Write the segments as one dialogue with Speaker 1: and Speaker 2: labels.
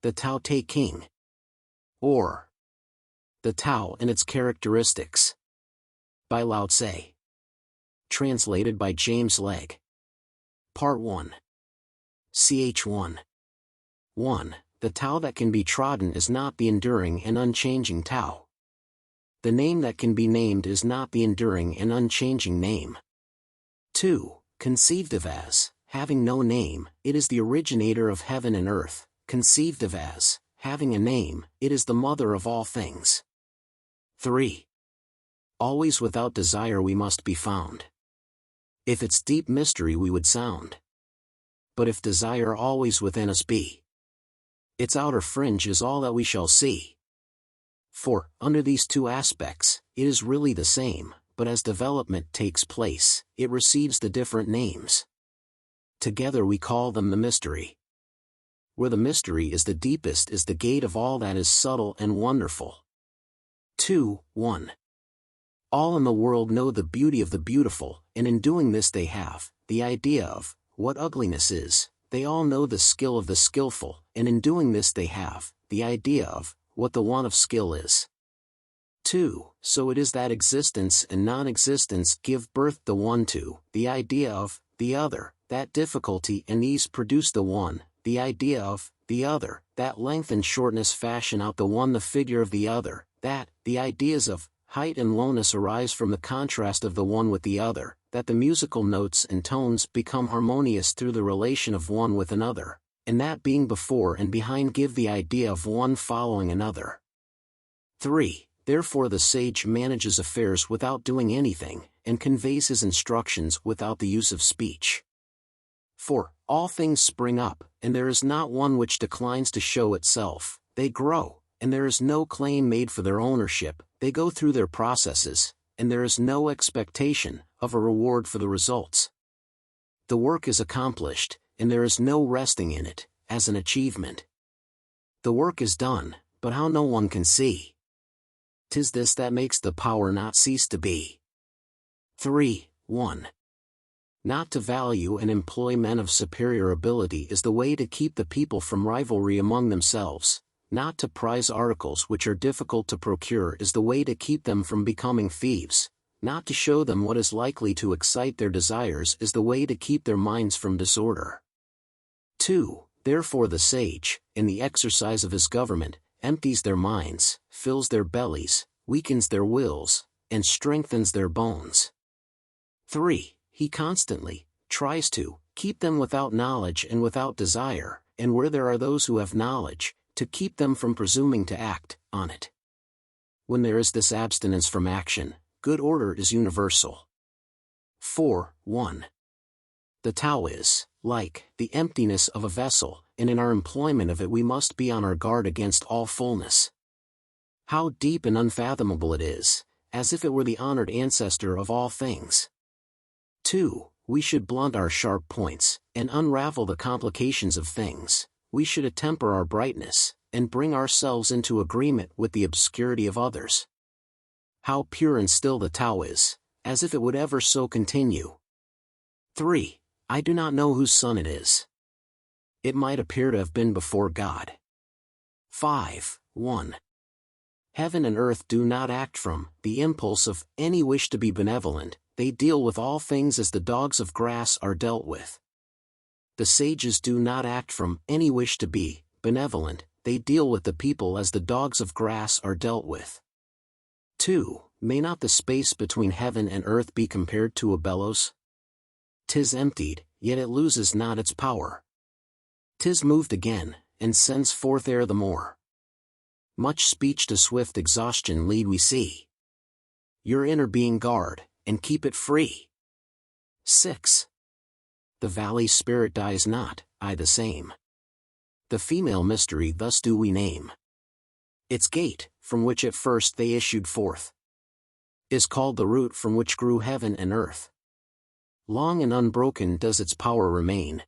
Speaker 1: The Tao Te Ching. Or The Tao and Its Characteristics. By Laozi. Translated by James Legge. Part 1. Ch1. 1. The Tao that can be trodden is not the enduring and unchanging Tao. The name that can be named is not the enduring and unchanging name. 2. Conceived of as, having no name, it is the originator of heaven and earth. Conceived of as, having a name, it is the mother of all things. 3. Always without desire we must be found. If its deep mystery we would sound. But if desire always within us be, its outer fringe is all that we shall see. For, under these two aspects, it is really the same, but as development takes place, it receives the different names. Together we call them the mystery. Where the mystery is the deepest is the gate of all that is subtle and wonderful. 2. 1. All in the world know the beauty of the beautiful, and in doing this they have the idea of what ugliness is. They all know the skill of the skillful, and in doing this they have the idea of what the want of skill is. 2. So it is that existence and non-existence give birth the one to the idea of the other, that difficulty and ease produce the one, the idea of the other, that length and shortness fashion out the one, the figure of the other, that the ideas of height and lowness arise from the contrast of the one with the other, that the musical notes and tones become harmonious through the relation of one with another, and that being before and behind give the idea of one following another. 3. Therefore the sage manages affairs without doing anything, and conveys his instructions without the use of speech. 4. All things spring up, and there is not one which declines to show itself. They grow, and there is no claim made for their ownership. They go through their processes, and there is no expectation of a reward for the results. The work is accomplished, and there is no resting in it, as an achievement. The work is done, but how no one can see. 'Tis this that makes the power not cease to be. 3. 1. Not to value and employ men of superior ability is the way to keep the people from rivalry among themselves. Not to prize articles which are difficult to procure is the way to keep them from becoming thieves. Not to show them what is likely to excite their desires is the way to keep their minds from disorder. 2. Therefore the sage, in the exercise of his government, empties their minds, fills their bellies, weakens their wills, and strengthens their bones. 3. He constantly tries to keep them without knowledge and without desire, and where there are those who have knowledge, to keep them from presuming to act on it. When there is this abstinence from action, good order is universal. 4. 1. The Tao is, like, the emptiness of a vessel, and in our employment of it we must be on our guard against all fullness. How deep and unfathomable it is, as if it were the honored ancestor of all things. 2. We should blunt our sharp points, and unravel the complications of things. We should attemper our brightness, and bring ourselves into agreement with the obscurity of others. How pure and still the Tao is, as if it would ever so continue. 3. I do not know whose son it is. It might appear to have been before God. 5. 1. Heaven and earth do not act from the impulse of any wish to be benevolent. They deal with all things as the dogs of grass are dealt with. The sages do not act from any wish to be benevolent. They deal with the people as the dogs of grass are dealt with. 2. May not the space between heaven and earth be compared to a bellows? 'Tis emptied, yet it loses not its power. 'Tis moved again, and sends forth air the more. Much speech to swift exhaustion lead we see. Your inner being guard, and keep it free. 6. The valley spirit dies not, I the same. The female mystery thus do we name. Its gate, from which at first they issued forth, is called the root from which grew heaven and earth. Long and unbroken does its power remain,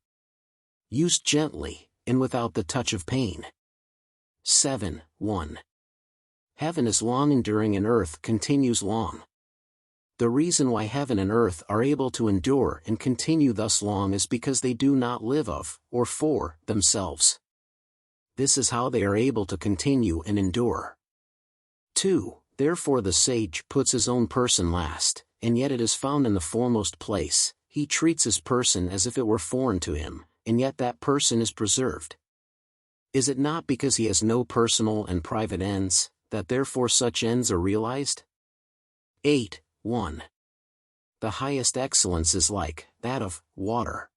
Speaker 1: used gently, and without the touch of pain. 7. 1. Heaven is long enduring and earth continues long. The reason why heaven and earth are able to endure and continue thus long is because they do not live of, or for, themselves. this is how they are able to continue and endure. 2. Therefore the sage puts his own person last, and yet it is found in the foremost place. He treats his person as if it were foreign to him, and yet that person is preserved. Is it not because he has no personal and private ends, that therefore such ends are realized? 8. 1. The highest excellence is like that of water.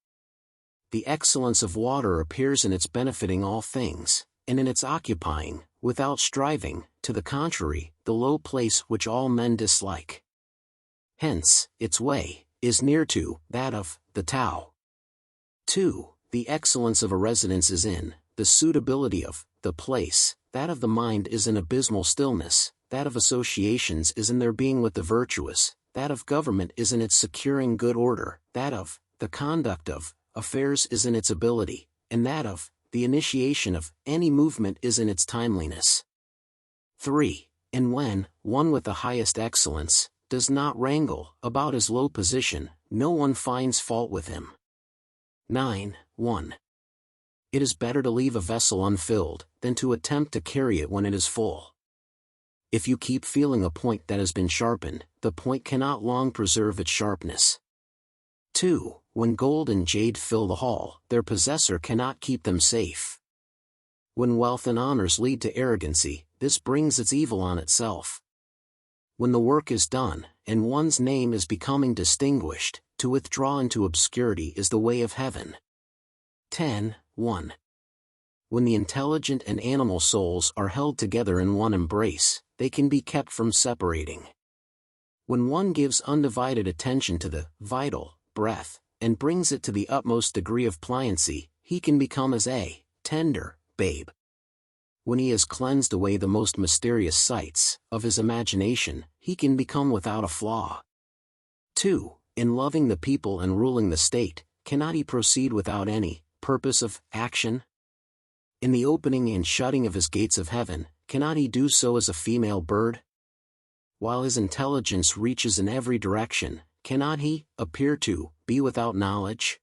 Speaker 1: The excellence of water appears in its benefiting all things, and in its occupying, without striving, to the contrary, the low place which all men dislike. Hence, its way is near to that of the Tao. 2. The excellence of a residence is in the suitability of the place, that of the mind is in abysmal stillness, that of associations is in their being with the virtuous, that of government is in its securing good order, that of the conduct of affairs is in its ability, and that of the initiation of any movement is in its timeliness. 3. And when one with the highest excellence does not wrangle about his low position, no one finds fault with him. 9. 1. It is better to leave a vessel unfilled than to attempt to carry it when it is full. If you keep feeling a point that has been sharpened, the point cannot long preserve its sharpness. 2. When gold and jade fill the hall, their possessor cannot keep them safe. When wealth and honors lead to arrogancy, this brings its evil on itself. When the work is done, and one's name is becoming distinguished, to withdraw into obscurity is the way of heaven. 10. 1. When the intelligent and animal souls are held together in one embrace, they can be kept from separating. When one gives undivided attention to the vital breath, and brings it to the utmost degree of pliancy, he can become as a tender babe. When he has cleansed away the most mysterious sights of his imagination, he can become without a flaw. 2. In loving the people and ruling the state, cannot he proceed without any purpose of action? In the opening and shutting of his gates of heaven, cannot he do so as a female bird? While his intelligence reaches in every direction, cannot he appear to be without knowledge?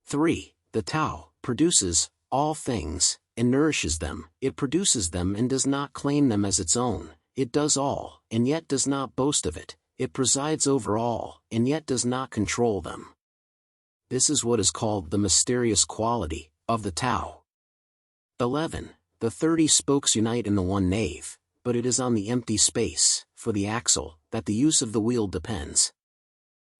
Speaker 1: 3. The Tao produces all things, and nourishes them. It produces them and does not claim them as its own. It does all, and yet does not boast of it. It presides over all, and yet does not control them. This is what is called the mysterious quality of the Tao. 11. The 30 spokes unite in the one nave, but it is on the empty space, for the axle, that the use of the wheel depends.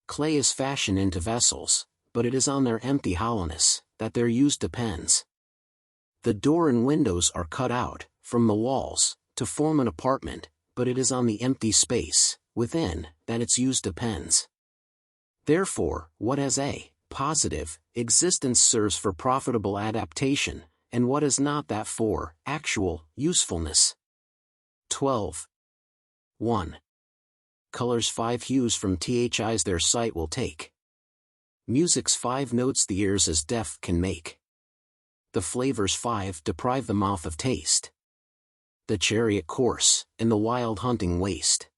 Speaker 1: Clay is fashioned into vessels, but it is on their empty hollowness, that their use depends. The door and windows are cut out, from the walls, to form an apartment, but it is on the empty space, within, that its use depends. Therefore, what has a positive existence serves for profitable adaptation, and what is not that for actual usefulness. 12. 1. Colors 5 hues from this their sight will take. Music's 5 notes the ears as deaf can make. The flavors 5 deprive the mouth of taste. The chariot course, and the wild hunting waste.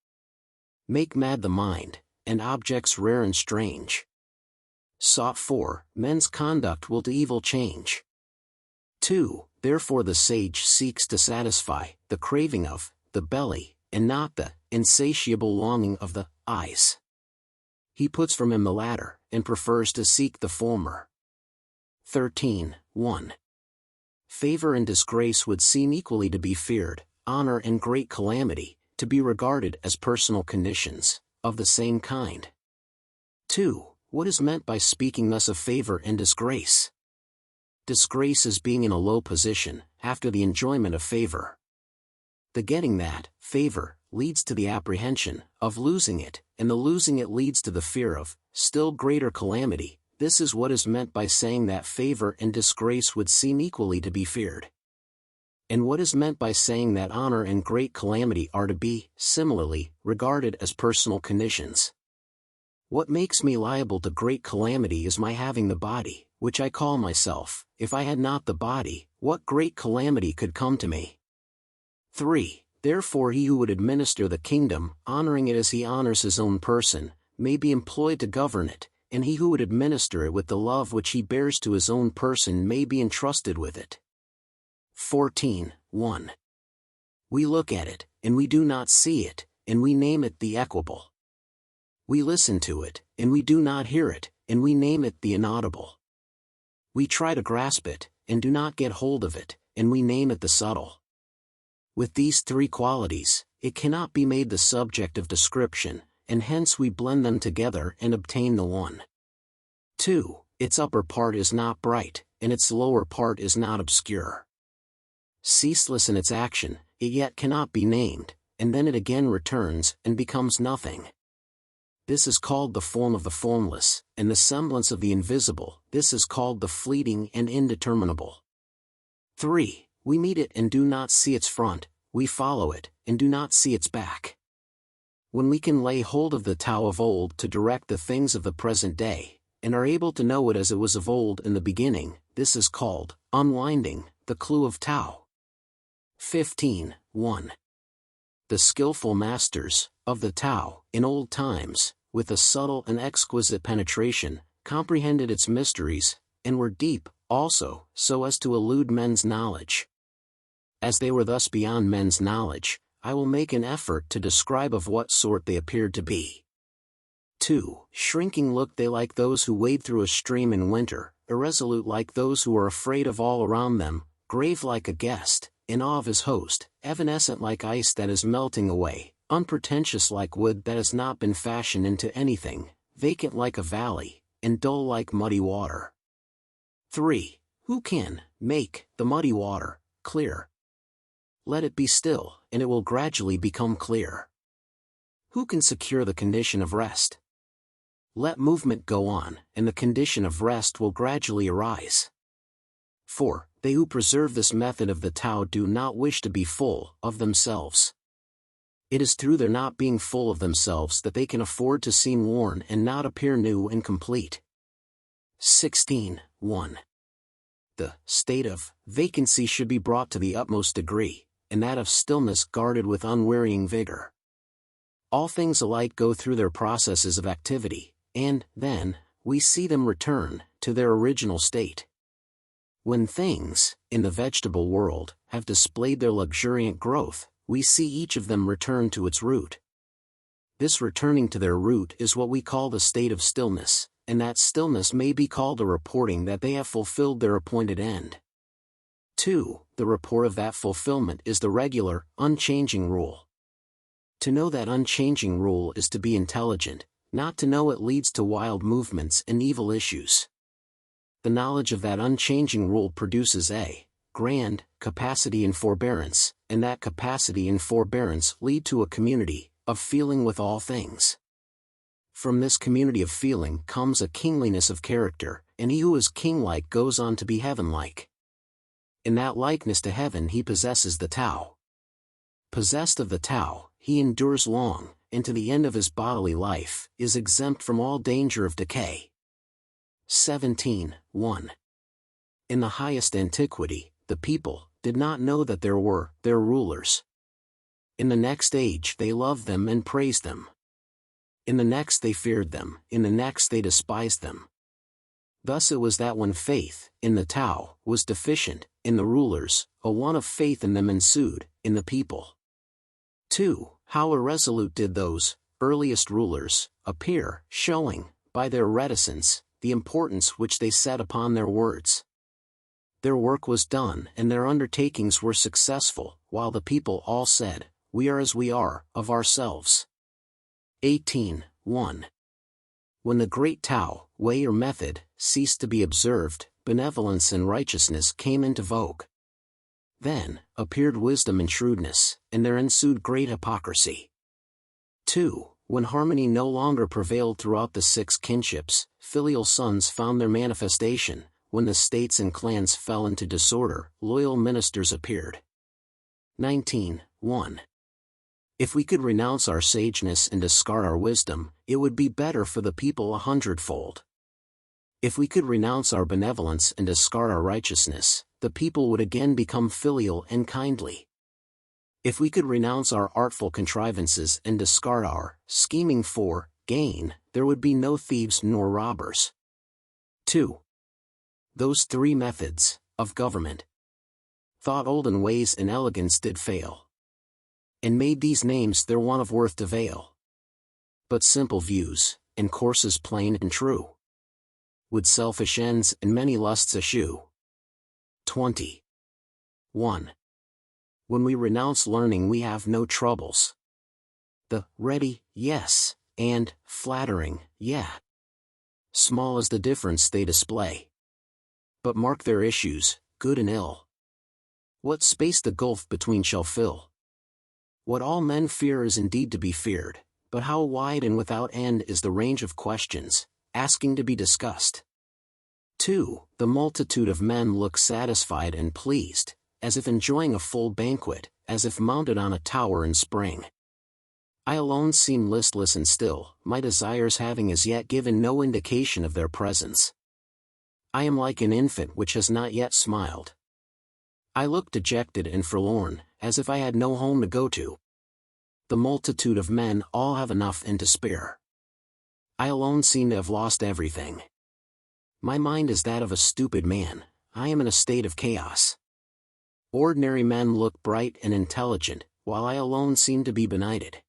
Speaker 1: Make mad the mind, and objects rare and strange. Sought for, men's conduct will to evil change. 2. Therefore the sage seeks to satisfy the craving of the belly, and not the insatiable longing of the eyes. He puts from him the latter, and prefers to seek the former. 13. 1. Favor and disgrace would seem equally to be feared, honor and great calamity, to be regarded as personal conditions, of the same kind. 2. What is meant by speaking thus of favor and disgrace? Disgrace is being in a low position, after the enjoyment of favor. The getting that favor leads to the apprehension of losing it, and the losing it leads to the fear of still greater calamity. This is what is meant by saying that favor and disgrace would seem equally to be feared. And what is meant by saying that honor and great calamity are to be, similarly, regarded as personal conditions. What makes me liable to great calamity is my having the body, which I call myself. If I had not the body, what great calamity could come to me? 3. Therefore he who would administer the kingdom, honoring it as he honors his own person, may be employed to govern it, and he who would administer it with the love which he bears to his own person may be entrusted with it. 14:1. We look at it, and we do not see it, and we name it the equable. We listen to it, and we do not hear it, and we name it the inaudible. We try to grasp it, and do not get hold of it, and we name it the subtle. With these three qualities, it cannot be made the subject of description, and hence we blend them together and obtain the one. 2. Its upper part is not bright, and its lower part is not obscure. Ceaseless in its action, it yet cannot be named, and then it again returns and becomes nothing. This is called the form of the formless, and the semblance of the invisible. This is called the fleeting and indeterminable. 3. We meet it and do not see its front, we follow it, and do not see its back. When we can lay hold of the Tao of old to direct the things of the present day, and are able to know it as it was of old in the beginning, this is called unwinding the clue of Tao. 15:1. The skillful masters of the Tao, in old times, with a subtle and exquisite penetration, comprehended its mysteries, and were deep, also, so as to elude men's knowledge. As they were thus beyond men's knowledge, I will make an effort to describe of what sort they appeared to be. 2. Shrinking looked they like those who wade through a stream in winter, irresolute like those who are afraid of all around them, grave like a guest, in awe of his host, evanescent like ice that is melting away, unpretentious like wood that has not been fashioned into anything, vacant like a valley, and dull like muddy water. 3. Who can make the muddy water clear? Let it be still, and it will gradually become clear. Who can secure the condition of rest? Let movement go on, and the condition of rest will gradually arise. 4. They who preserve this method of the Tao do not wish to be full of themselves. It is through their not being full of themselves that they can afford to seem worn and not appear new and complete. 16:1. The state of vacancy should be brought to the utmost degree, and that of stillness guarded with unwearying vigor. All things alike go through their processes of activity, and, then, we see them return to their original state. When things, in the vegetable world, have displayed their luxuriant growth, we see each of them return to its root. This returning to their root is what we call the state of stillness, and that stillness may be called a reporting that they have fulfilled their appointed end. 2. The report of that fulfillment is the regular, unchanging rule. To know that unchanging rule is to be intelligent, not to know it leads to wild movements and evil issues. The knowledge of that unchanging rule produces a grand capacity in forbearance, and that capacity and forbearance lead to a community of feeling with all things. From this community of feeling comes a kingliness of character, and he who is king-like goes on to be heaven-like. In that likeness to heaven he possesses the Tao. Possessed of the Tao, he endures long, and to the end of his bodily life, is exempt from all danger of decay. 17:1. In the highest antiquity, the people did not know that there were their rulers. In the next age they loved them and praised them. In the next they feared them, in the next they despised them. Thus it was that when faith, in the Tao, was deficient, in the rulers, a want of faith in them ensued, in the people. 2. How irresolute did those earliest rulers appear, showing, by their reticence, the importance which they set upon their words. Their work was done and their undertakings were successful, while the people all said, "We are as we are, of ourselves." 18:1. When the great Tao, way or method, ceased to be observed, benevolence and righteousness came into vogue. Then appeared wisdom and shrewdness, and there ensued great hypocrisy. 2. When harmony no longer prevailed throughout the six kinships, filial sons found their manifestation. When the states and clans fell into disorder, loyal ministers appeared. 19:1. If we could renounce our sageness and discard our wisdom, it would be better for the people 100-fold. If we could renounce our benevolence and discard our righteousness, the people would again become filial and kindly. If we could renounce our artful contrivances and discard our scheming for gain, there would be no thieves nor robbers. 2. Those three methods of government. thought olden ways and elegance did fail, and made these names their one of worth to veil. But simple views, and courses plain and true, with selfish ends and many lusts eschew. 20. 1. When we renounce learning we have no troubles. The ready, yes, and flattering, yeah. Small is the difference they display. But mark their issues, good and ill. What space the gulf between shall fill. What all men fear is indeed to be feared, but how wide and without end is the range of questions, asking to be discussed. 2. The multitude of men look satisfied and pleased, as if enjoying a full banquet, as if mounted on a tower in spring. I alone seem listless and still, my desires having as yet given no indication of their presence. I am like an infant which has not yet smiled. I look dejected and forlorn, as if I had no home to go to. The multitude of men all have enough and to spare. I alone seem to have lost everything. My mind is that of a stupid man, I am in a state of chaos. Ordinary men look bright and intelligent, while I alone seem to be benighted.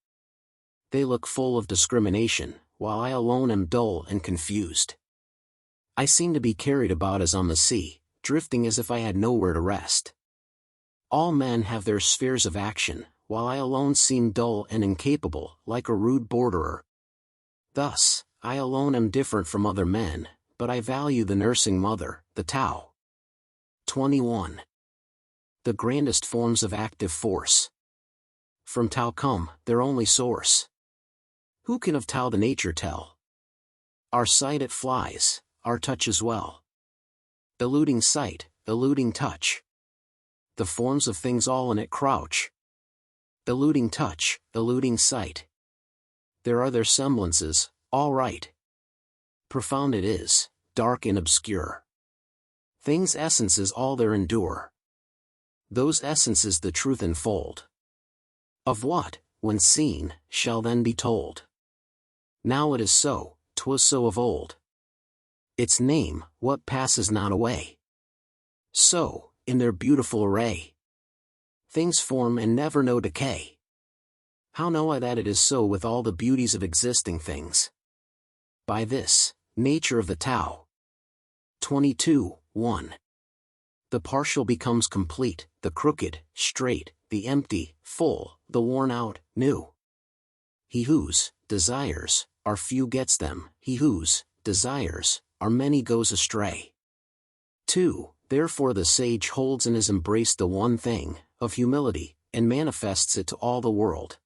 Speaker 1: They look full of discrimination, while I alone am dull and confused. I seem to be carried about as on the sea, drifting as if I had nowhere to rest. All men have their spheres of action, while I alone seem dull and incapable, like a rude borderer. Thus, I alone am different from other men, but I value the nursing mother, the Tao. 21. The grandest forms of active force. From Tao come, their only source. Who can of Tao the nature tell? Our sight it flies, our touch as well. Eluding sight, eluding touch. The forms of things all in it crouch. Eluding touch, eluding sight. There are their semblances, all right. Profound it is, dark and obscure. Things' essences all there endure. Those essences the truth enfold. Of what, when seen, shall then be told? Now it is so, 'twas so of old. Its name, what passes not away? So, in their beautiful array, things form and never know decay. How know I that it is so with all the beauties of existing things? By this, nature of the Tao. 22. 1. The partial becomes complete, the crooked, straight, the empty, full, the worn out, new. He whose desires are few gets them, he whose desires are many goes astray. 2. Therefore the sage holds in his embrace the one thing, of humility, and manifests it to all the world.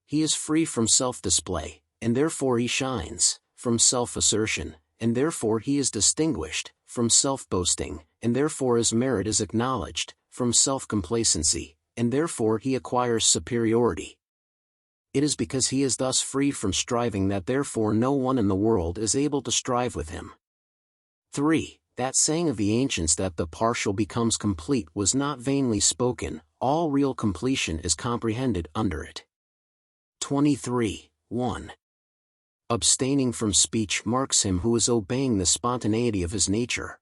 Speaker 1: He is free from self-display, and therefore he shines, from self-assertion, and therefore he is distinguished, from self-boasting, and therefore his merit is acknowledged, from self-complacency, and therefore he acquires superiority. It is because he is thus free from striving that therefore no one in the world is able to strive with him. 3. That saying of the ancients that the partial becomes complete was not vainly spoken, all real completion is comprehended under it. 23. 1. Abstaining from speech marks him who is obeying the spontaneity of his nature.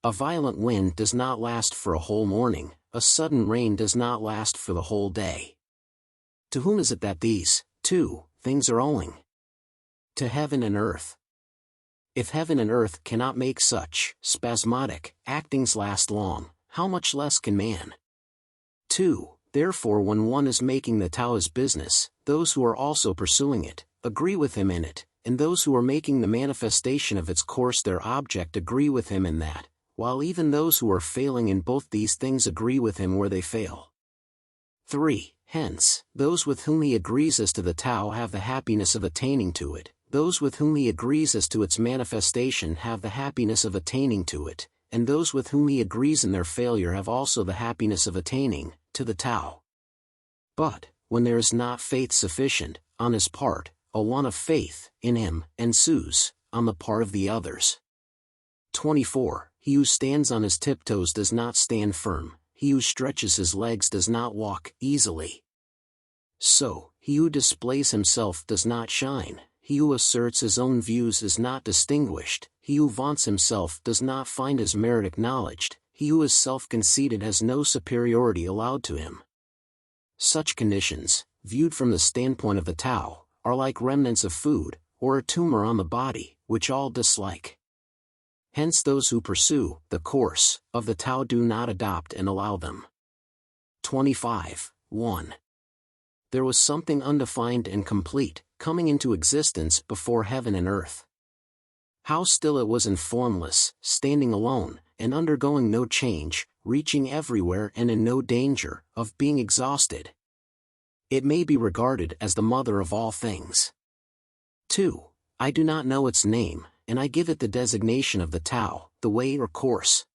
Speaker 1: A violent wind does not last for a whole morning, a sudden rain does not last for the whole day. To whom is it that these, 2, things are owing? To heaven and earth. If heaven and earth cannot make such spasmodic actings last long, how much less can man? 2. Therefore when one is making the Tao his business, those who are also pursuing it, agree with him in it, and those who are making the manifestation of its course their object agree with him in that, while even those who are failing in both these things agree with him where they fail. 3. Hence, those with whom he agrees as to the Tao have the happiness of attaining to it, those with whom he agrees as to its manifestation have the happiness of attaining to it, and those with whom he agrees in their failure have also the happiness of attaining to the Tao. But, when there is not faith sufficient, on his part, a want of faith in him ensues, on the part of the others. 24. He who stands on his tiptoes does not stand firm, he who stretches his legs does not walk easily. So, he who displays himself does not shine, he who asserts his own views is not distinguished, he who vaunts himself does not find his merit acknowledged, he who is self-conceited has no superiority allowed to him. Such conditions, viewed from the standpoint of the Tao, are like remnants of food, or a tumor on the body, which all dislike. Hence those who pursue the course of the Tao do not adopt and allow them. 25. 1. There was something undefined and complete, coming into existence before heaven and earth. How still it was and formless, standing alone, and undergoing no change, reaching everywhere and in no danger of being exhausted. It may be regarded as the mother of all things. 2. I do not know its name, and I give it the designation of the Tao, the way or course.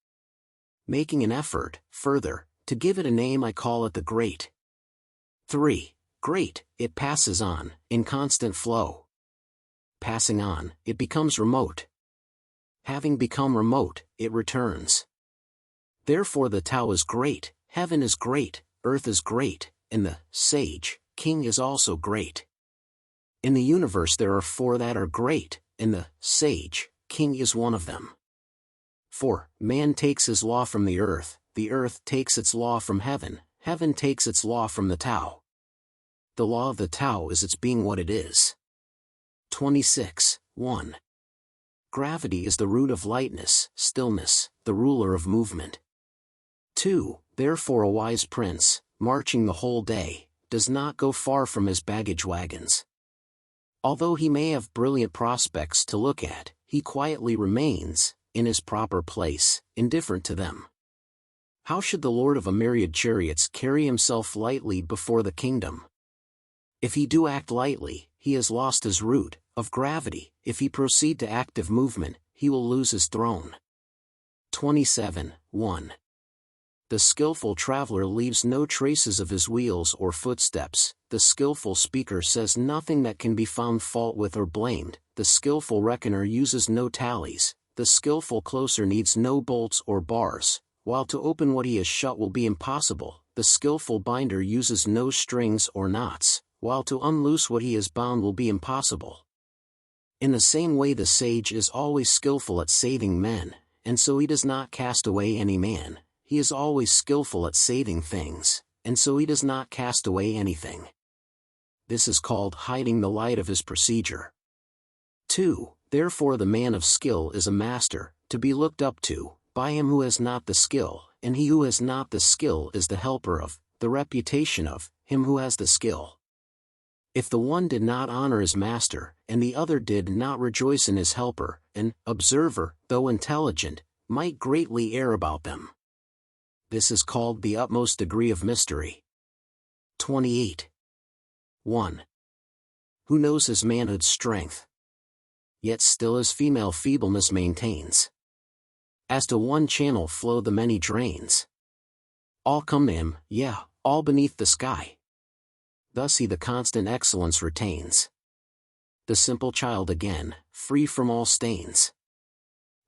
Speaker 1: Making an effort, further, to give it a name, I call it the Great. 3. Great, it passes on, in constant flow. Passing on, it becomes remote. Having become remote, it returns. Therefore the Tao is great, heaven is great, earth is great, and the sage, king is also great. In the universe there are 4 that are great, and the sage, king is one of them. 4. Man takes his law from the earth takes its law from heaven, heaven takes its law from the Tao. The law of the Tao is its being what it is. 26. 1. Gravity is the root of lightness, stillness, the ruler of movement. 2. Therefore a wise prince, marching the whole day, does not go far from his baggage wagons. Although he may have brilliant prospects to look at, he quietly remains, in his proper place, indifferent to them. How should the lord of a myriad chariots carry himself lightly before the kingdom? If he do act lightly, he has lost his root of gravity. If he proceed to active movement, he will lose his throne. 27. 1. The skillful traveler leaves no traces of his wheels or footsteps. The skillful speaker says nothing that can be found fault with or blamed. The skillful reckoner uses no tallies. The skillful closer needs no bolts or bars, while to open what he has shut will be impossible. The skillful binder uses no strings or knots, while to unloose what he has bound will be impossible. In the same way the sage is always skillful at saving men, and so he does not cast away any man. He is always skillful at saving things, and so he does not cast away anything. This is called hiding the light of his procedure. 2. Therefore the man of skill is a master, to be looked up to, by him who has not the skill, and he who has not the skill is the helper of, the reputation of, him who has the skill. If the one did not honor his master, and the other did not rejoice in his helper, an observer, though intelligent, might greatly err about them. This is called the utmost degree of mystery. 28. 1. Who knows his manhood's strength? Yet still his female feebleness maintains. As to one channel flow the many drains. All come to him, all beneath the sky. Thus he the constant excellence retains. The simple child again, free from all stains.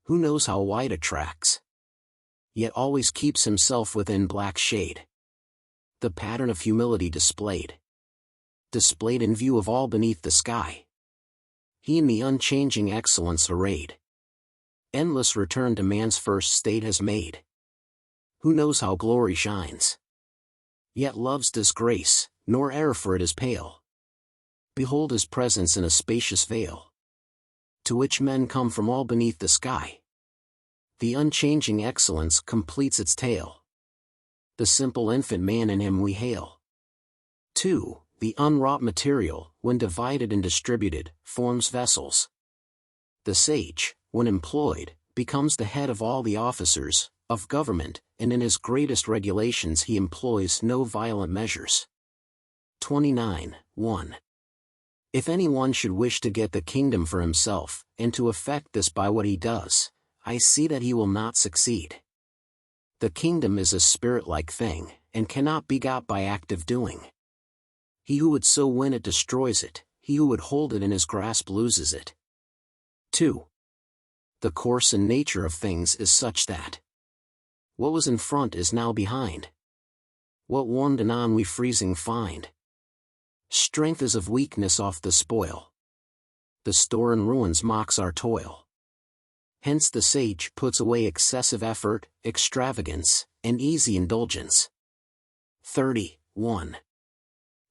Speaker 1: Who knows how white attracts? Yet always keeps himself within black shade. The pattern of humility displayed in view of all beneath the sky. He in the unchanging excellence arrayed. Endless return to man's first state has made. Who knows how glory shines? Yet love's disgrace, nor error for it is pale. Behold his presence in a spacious vale, to which men come from all beneath the sky. The unchanging excellence completes its tale. The simple infant man in him we hail. 2. The unwrought material, when divided and distributed, forms vessels. The sage, when employed, becomes the head of all the officers of government, and in his greatest regulations he employs no violent measures. 29. 1. If anyone should wish to get the kingdom for himself, and to effect this by what he does, I see that he will not succeed. The kingdom is a spirit-like thing, and cannot be got by active doing. He who would so win it destroys it, he who would hold it in his grasp loses it. 2. The course and nature of things is such that what was in front is now behind. What warned anon we freezing find. Strength is of weakness off the spoil. The store in ruins mocks our toil. Hence the sage puts away excessive effort, extravagance, and easy indulgence. 31.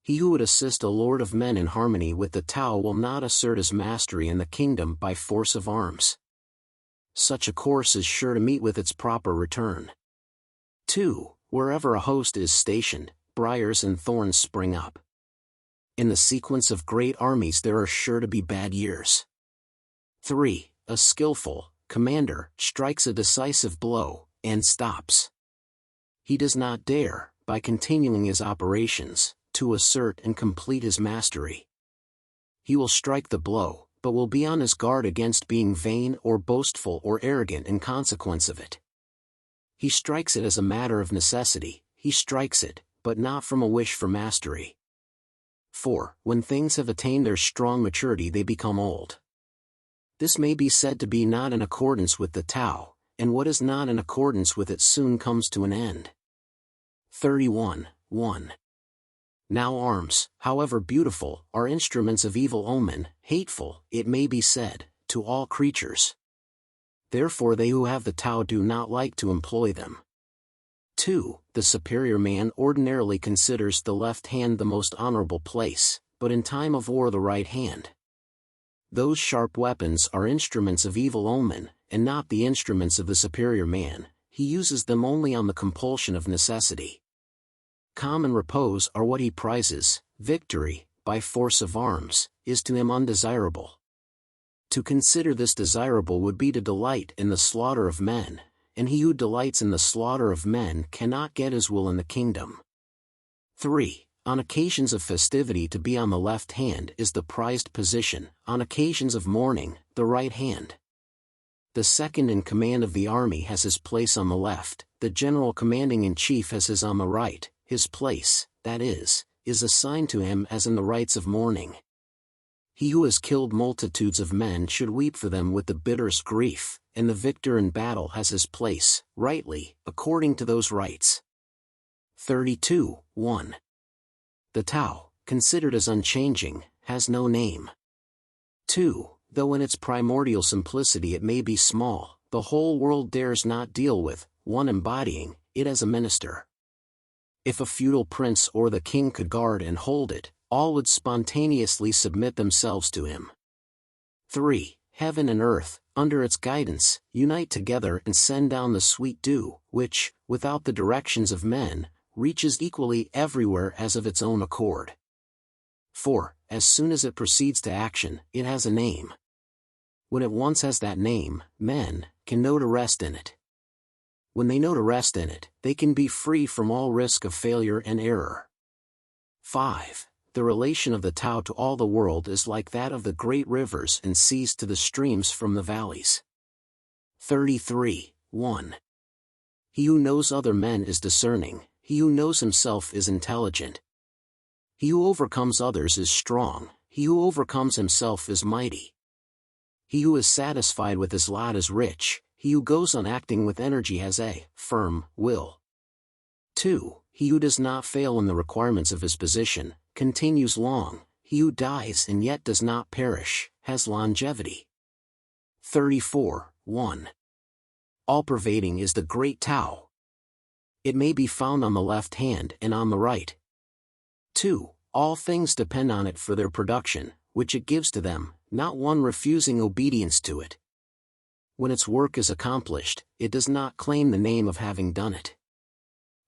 Speaker 1: He who would assist a lord of men in harmony with the Tao will not assert his mastery in the kingdom by force of arms. Such a course is sure to meet with its proper return. 2. Wherever a host is stationed, briars and thorns spring up. In the sequence of great armies there are sure to be bad years. 3. A skillful commander strikes a decisive blow, and stops. He does not dare, by continuing his operations, to assert and complete his mastery. He will strike the blow, but will be on his guard against being vain or boastful or arrogant in consequence of it. He strikes it as a matter of necessity, he strikes it, but not from a wish for mastery. 4. When things have attained their strong maturity they become old. This may be said to be not in accordance with the Tao, and what is not in accordance with it soon comes to an end. 31. 1. Now arms, however beautiful, are instruments of evil omen, hateful, it may be said, to all creatures. Therefore they who have the Tao do not like to employ them. 2. The superior man ordinarily considers the left hand the most honorable place, but in time of war the right hand. Those sharp weapons are instruments of evil omen, and not the instruments of the superior man, he uses them only on the compulsion of necessity. Calm and repose are what he prizes, victory, by force of arms, is to him undesirable. To consider this desirable would be to delight in the slaughter of men, and he who delights in the slaughter of men cannot get his will in the kingdom. 3. On occasions of festivity to be on the left hand is the prized position, on occasions of mourning, the right hand. The second in command of the army has his place on the left, the general commanding in chief has his on the right. His place, that is assigned to him as in the rites of mourning. He who has killed multitudes of men should weep for them with the bitterest grief, and the victor in battle has his place, rightly, according to those rites. 32. 1. The Tao, considered as unchanging, has no name. 2. Though in its primordial simplicity it may be small, the whole world dares not deal with, one embodying it as a minister. If a feudal prince or the king could guard and hold it, all would spontaneously submit themselves to him. 3. Heaven and earth, under its guidance, unite together and send down the sweet dew, which, without the directions of men, reaches equally everywhere as of its own accord. 4. As soon as it proceeds to action, it has a name. When it once has that name, men can know to rest in it. When they know to rest in it, they can be free from all risk of failure and error. 5. The relation of the Tao to all the world is like that of the great rivers and seas to the streams from the valleys. 33. 1. He who knows other men is discerning, he who knows himself is intelligent. He who overcomes others is strong, he who overcomes himself is mighty. He who is satisfied with his lot is rich, he who goes on acting with energy has a firm will. 2. He who does not fail in the requirements of his position, continues long, he who dies and yet does not perish, has longevity. 34. 1. All-pervading is the great Tao. It may be found on the left hand and on the right. 2. All things depend on it for their production, which it gives to them, not one refusing obedience to it. When its work is accomplished, it does not claim the name of having done it.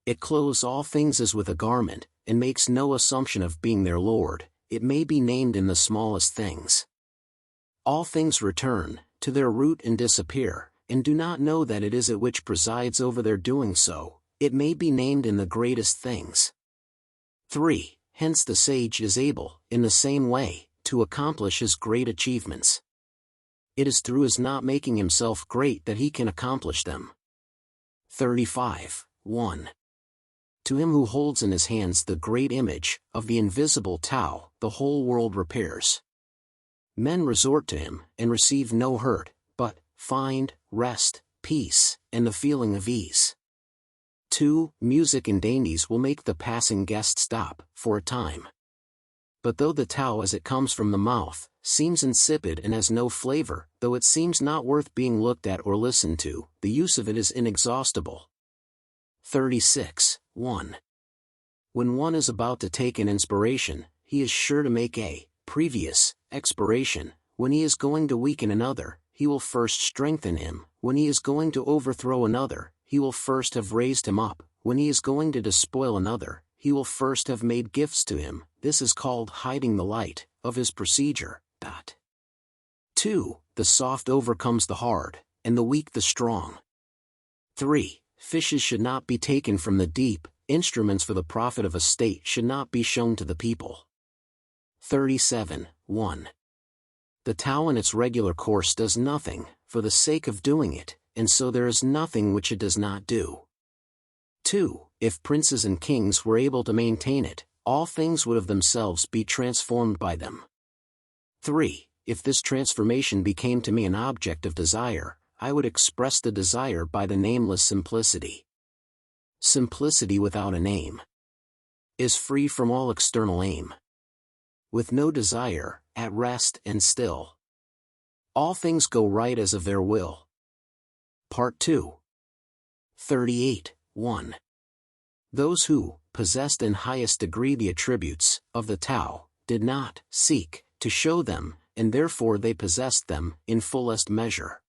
Speaker 1: It clothes all things as with a garment, and makes no assumption of being their Lord, it may be named in the smallest things. All things return to their root and disappear, and do not know that it is it which presides over their doing so, it may be named in the greatest things. 3. Hence the sage is able, in the same way, to accomplish his great achievements. It is through his not making himself great that he can accomplish them. 35. 1. To him who holds in his hands the great image of the invisible Tao, the whole world repairs. Men resort to him, and receive no hurt, but find rest, peace, and the feeling of ease. 2. Music and dainties will make the passing guest stop, for a time. But though the Tao as it comes from the mouth, seems insipid and has no flavor, though it seems not worth being looked at or listened to, the use of it is inexhaustible. 36. 1. When one is about to take an inspiration, he is sure to make a previous expiration. When he is going to weaken another, he will first strengthen him. When he is going to overthrow another, he will first have raised him up. When he is going to despoil another, he will first have made gifts to him. This is called hiding the light of his procedure. 2. The soft overcomes the hard, and the weak the strong. 3. Fishes should not be taken from the deep, instruments for the profit of a state should not be shown to the people. 37. 1. The Tao in its regular course does nothing, for the sake of doing it, and so there is nothing which it does not do. 2. If princes and kings were able to maintain it, all things would of themselves be transformed by them. 3. If this transformation became to me an object of desire, I would express the desire by the nameless simplicity. Simplicity without a name is free from all external aim. With no desire, at rest and still, all things go right as of their will. Part 2. 38. 1. Those who, possessed in highest degree the attributes of the Tao, did not seek to show them, and therefore they possessed them in fullest measure.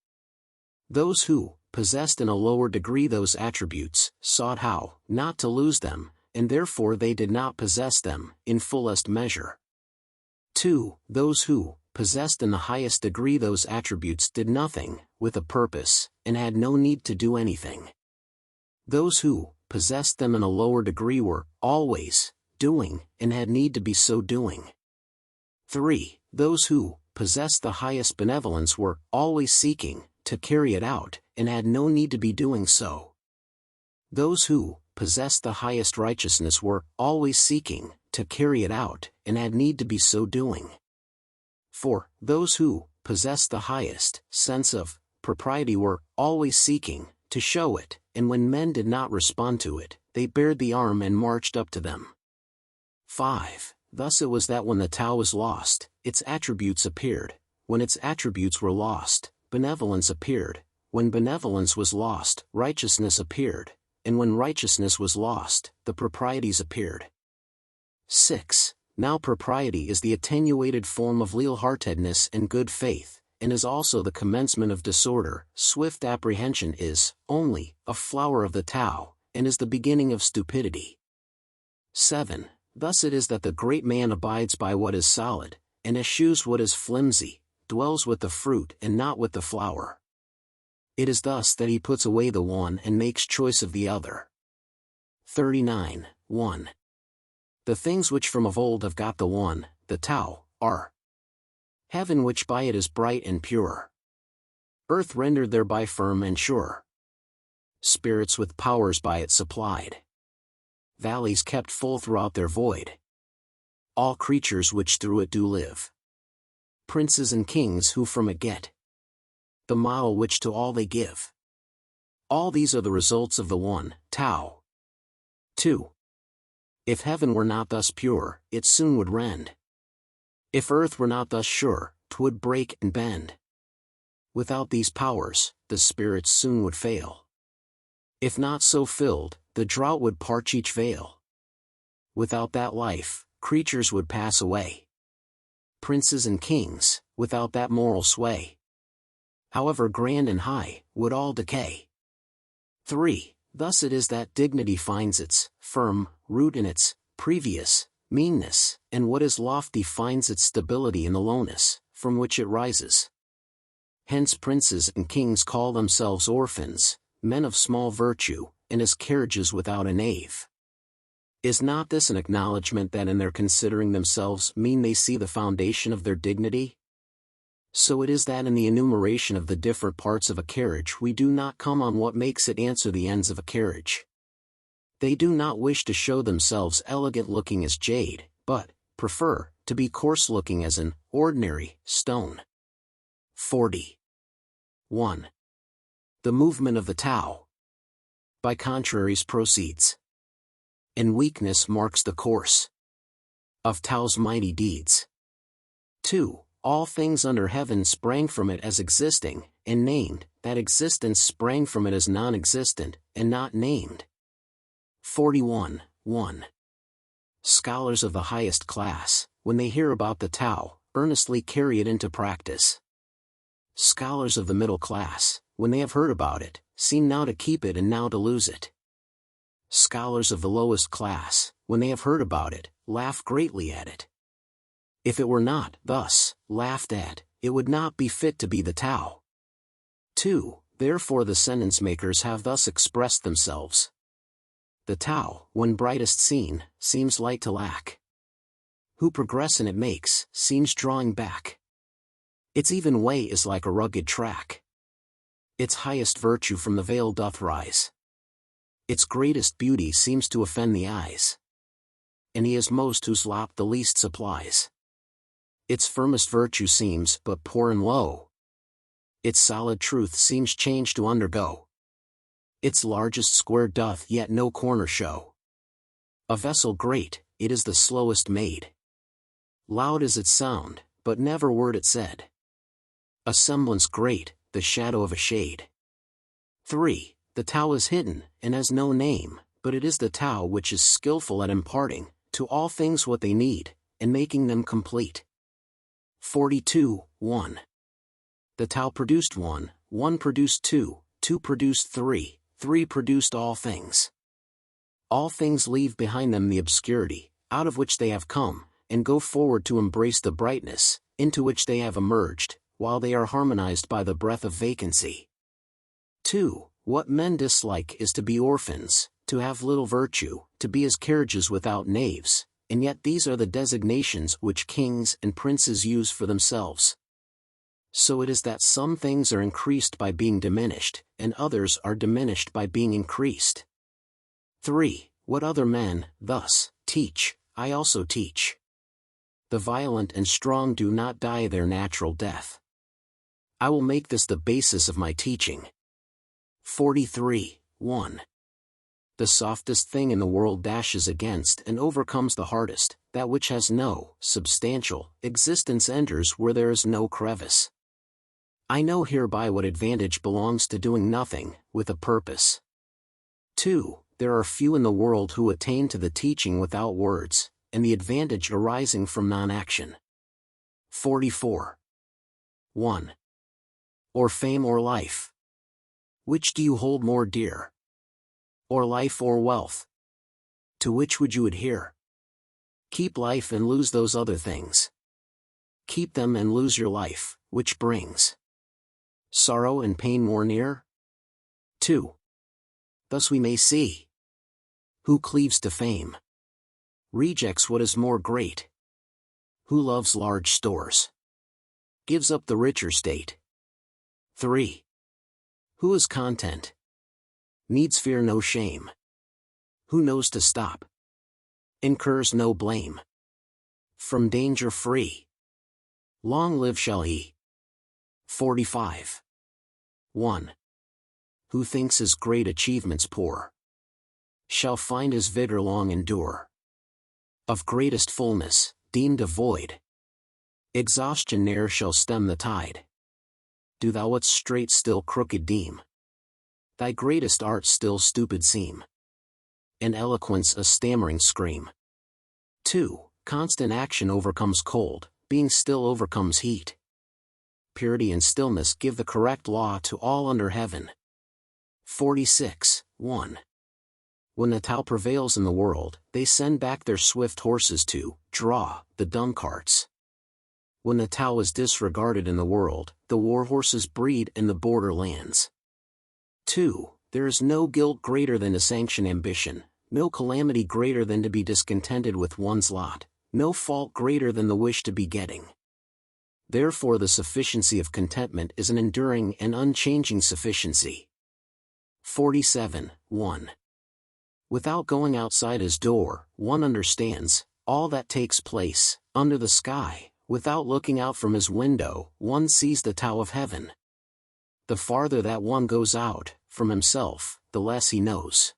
Speaker 1: Those who, possessed in a lower degree those attributes, sought how not to lose them, and therefore they did not possess them in fullest measure. 2. Those who, possessed in the highest degree those attributes did nothing, with a purpose, and had no need to do anything. Those who, possessed them in a lower degree were, always, doing, and had need to be so doing. 3. Those who, possessed the highest benevolence were, always seeking, to carry it out, and had no need to be doing so. Those who, possessed the highest righteousness were, always seeking, to carry it out, and had need to be so doing. 4. Those who, possessed the highest sense of propriety were, always seeking, to show it, and when men did not respond to it, they bared the arm and marched up to them. 5. Thus it was that when the Tao was lost, its attributes appeared. When its attributes were lost, benevolence appeared. When benevolence was lost, righteousness appeared. And when righteousness was lost, the proprieties appeared. 6. Now propriety is the attenuated form of leal-heartedness and good faith, and is also the commencement of disorder. Swift apprehension is, only, a flower of the Tao, and is the beginning of stupidity. 7. Thus it is that the great man abides by what is solid, and eschews what is flimsy, dwells with the fruit and not with the flower. It is thus that he puts away the one and makes choice of the other. 39. 1. The things which from of old have got the one, the Tao, are heaven which by it is bright and pure, earth rendered thereby firm and sure, spirits with powers by it supplied, valleys kept full throughout their void, all creatures which through it do live, princes and kings who from it get the mile which to all they give. All these are the results of the one, Tao. 2. If heaven were not thus pure, it soon would rend. If earth were not thus sure, 'twould break and bend. Without these powers, the spirits soon would fail. If not so filled, the drought would parch each vale. Without that life, creatures would pass away. Princes and kings, without that moral sway, however grand and high, would all decay. 3. Thus it is that dignity finds its firm root in its previous meanness, and what is lofty finds its stability in the lowness from which it rises. Hence princes and kings call themselves orphans, men of small virtue, and as carriages without a nave. Is not this an acknowledgment that in their considering themselves mean they see the foundation of their dignity? So it is that in the enumeration of the different parts of a carriage we do not come on what makes it answer the ends of a carriage. They do not wish to show themselves elegant-looking as jade, but prefer to be coarse-looking as an ordinary stone. 40. 1. The movement of the Tao by contraries proceeds, and weakness marks the course of Tao's mighty deeds. 2. All things under heaven sprang from it as existing, and named, that existence sprang from it as non-existent, and not named. 41. 1. Scholars of the highest class, when they hear about the Tao, earnestly carry it into practice. Scholars of the middle class, when they have heard about it, seem now to keep it and now to lose it. Scholars of the lowest class, when they have heard about it, laugh greatly at it. If it were not, thus, laughed at, it would not be fit to be the Tao. 2. Therefore the sentence makers have thus expressed themselves. The Tao, when brightest seen, seems light to lack. Who progress in it makes, seems drawing back. Its even way is like a rugged track. Its highest virtue from the veil doth rise. Its greatest beauty seems to offend the eyes. And he is most whose lot the least supplies. Its firmest virtue seems but poor and low. Its solid truth seems change to undergo. Its largest square doth yet no corner show. A vessel great, it is the slowest made. Loud is its sound, but never word it said. A semblance great, the shadow of a shade. 3. The Tao is hidden, and has no name, but it is the Tao which is skillful at imparting, to all things what they need, and making them complete. 42. 1. The Tao produced one, one produced two, two produced three, three produced all things. All things leave behind them the obscurity, out of which they have come, and go forward to embrace the brightness, into which they have emerged, while they are harmonized by the breath of vacancy. 2. What men dislike is to be orphans, to have little virtue, to be as carriages without naves, and yet these are the designations which kings and princes use for themselves. So it is that some things are increased by being diminished, and others are diminished by being increased. 3. What other men, thus, teach, I also teach. The violent and strong do not die their natural death. I will make this the basis of my teaching. 43. 1. The softest thing in the world dashes against and overcomes the hardest, that which has no substantial existence enters where there is no crevice. I know hereby what advantage belongs to doing nothing, with a purpose. 2. There are few in the world who attain to the teaching without words, and the advantage arising from non-action. 44. 1. Or fame or life? Which do you hold more dear? Or life or wealth? To which would you adhere? Keep life and lose those other things. Keep them and lose your life, which brings sorrow and pain more near? 2. Thus we may see. Who cleaves to fame rejects what is more great. Who loves large stores gives up the richer state. 3. Who is content needs fear no shame. Who knows to stop incurs no blame. From danger free, long live shall he. 45. 1. Who thinks his great achievements poor shall find his vigor long endure. Of greatest fullness, deemed a void, exhaustion ne'er shall stem the tide. Do thou what's straight still crooked deem, thy greatest art still stupid seem, and eloquence a stammering scream. 2. Constant action overcomes cold, being still overcomes heat. Purity and stillness give the correct law to all under heaven. 46. 1. When the Tao prevails in the world, they send back their swift horses to draw the dung carts. When the Tao is disregarded in the world, the war horses breed in the border lands. 2. There is no guilt greater than to sanction ambition, no calamity greater than to be discontented with one's lot, no fault greater than the wish to be getting. Therefore the sufficiency of contentment is an enduring and unchanging sufficiency. 47. 1. Without going outside his door, one understands all that takes place under the sky. Without looking out from his window, one sees the Tao of heaven. The farther that one goes out from himself, the less he knows.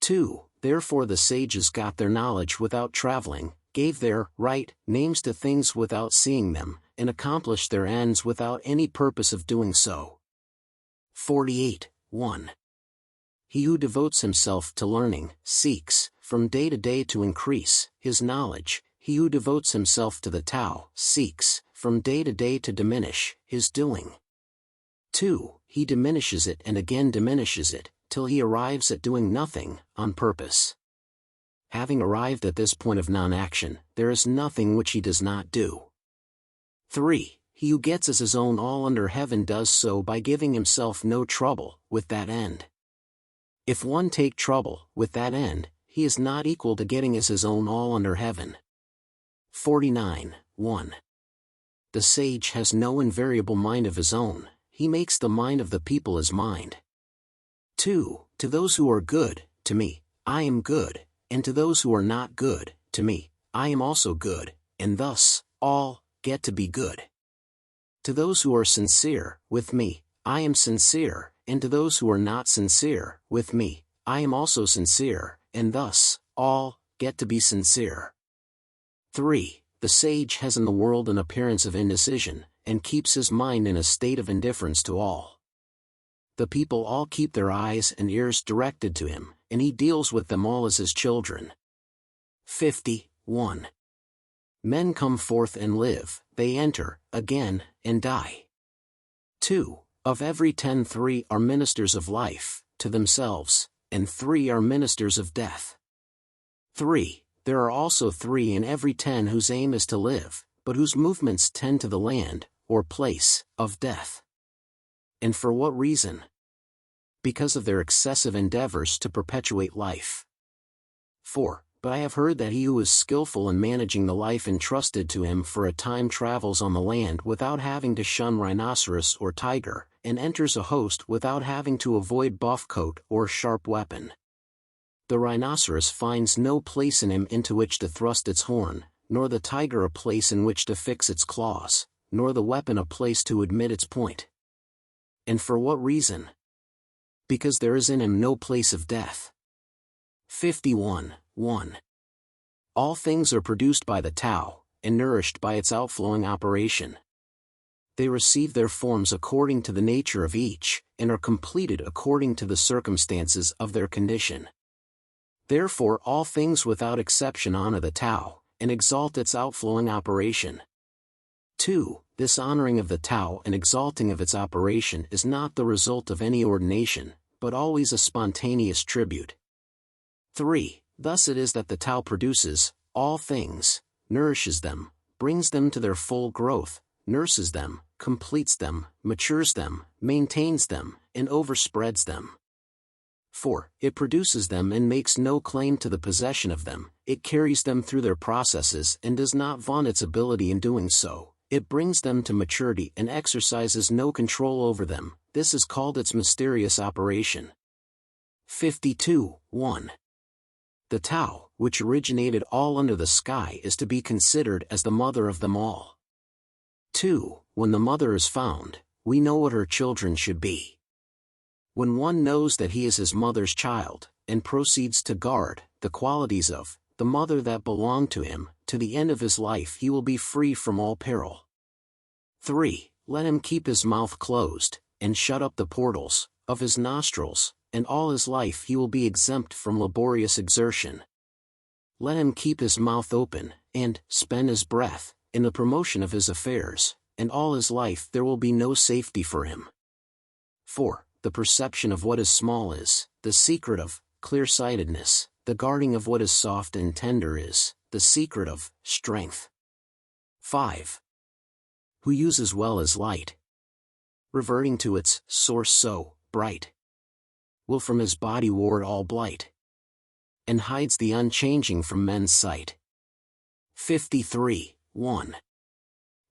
Speaker 1: 2. Therefore the sages got their knowledge without traveling, gave their right names to things without seeing them, and accomplished their ends without any purpose of doing so. 48. 1. He who devotes himself to learning, seeks, from day to day to increase, his knowledge. He who devotes himself to the Tao, seeks, from day to day to diminish, his doing. 2. He diminishes it and again diminishes it, till he arrives at doing nothing, on purpose. Having arrived at this point of non-action, there is nothing which he does not do. 3. He who gets as his own all under heaven does so by giving himself no trouble, with that end. If one take trouble, with that end, he is not equal to getting as his own all under heaven. 49. 1. The sage has no invariable mind of his own, he makes the mind of the people his mind. 2. To those who are good, to me, I am good, and to those who are not good, to me, I am also good, and thus, all, get to be good. To those who are sincere, with me, I am sincere, and to those who are not sincere, with me, I am also sincere, and thus, all, get to be sincere. 3. The sage has in the world an appearance of indecision, and keeps his mind in a state of indifference to all. The people all keep their eyes and ears directed to him, and he deals with them all as his children. 50. 1. Men come forth and live, they enter, again, and die. 2. Of every 10 3 are ministers of life, to themselves, and 3 are ministers of death. 3. There are also 3 in every 10 whose aim is to live, but whose movements tend to the land, or place, of death. And for what reason? Because of their excessive endeavors to perpetuate life. 4. But I have heard that he who is skillful in managing the life entrusted to him for a time travels on the land without having to shun rhinoceros or tiger, and enters a host without having to avoid buff coat or sharp weapon. The rhinoceros finds no place in him into which to thrust its horn, nor the tiger a place in which to fix its claws, nor the weapon a place to admit its point. And for what reason? Because there is in him no place of death. 51. 1. All things are produced by the Tao, and nourished by its outflowing operation. They receive their forms according to the nature of each, and are completed according to the circumstances of their condition. Therefore all things without exception honor the Tao, and exalt its outflowing operation. 2. This honoring of the Tao and exalting of its operation is not the result of any ordination, but always a spontaneous tribute. 3. Thus it is that the Tao produces all things, nourishes them, brings them to their full growth, nurses them, completes them, matures them, maintains them, and overspreads them. 4. It produces them and makes no claim to the possession of them, it carries them through their processes and does not vaunt its ability in doing so, it brings them to maturity and exercises no control over them, this is called its mysterious operation. 52. 1. The Tao, which originated all under the sky, is to be considered as the mother of them all. 2. When the mother is found, we know what her children should be. When one knows that he is his mother's child, and proceeds to guard the qualities of the mother that belong to him, to the end of his life he will be free from all peril. 3. Let him keep his mouth closed, and shut up the portals of his nostrils, and all his life he will be exempt from laborious exertion. Let him keep his mouth open, and spend his breath in the promotion of his affairs, and all his life there will be no safety for him. 4. The perception of what is small is the secret of clear-sightedness, the guarding of what is soft and tender is the secret of strength. 5. Who uses well his light, reverting to its source so bright, will from his body ward all blight, and hides the unchanging from men's sight. 53. 1.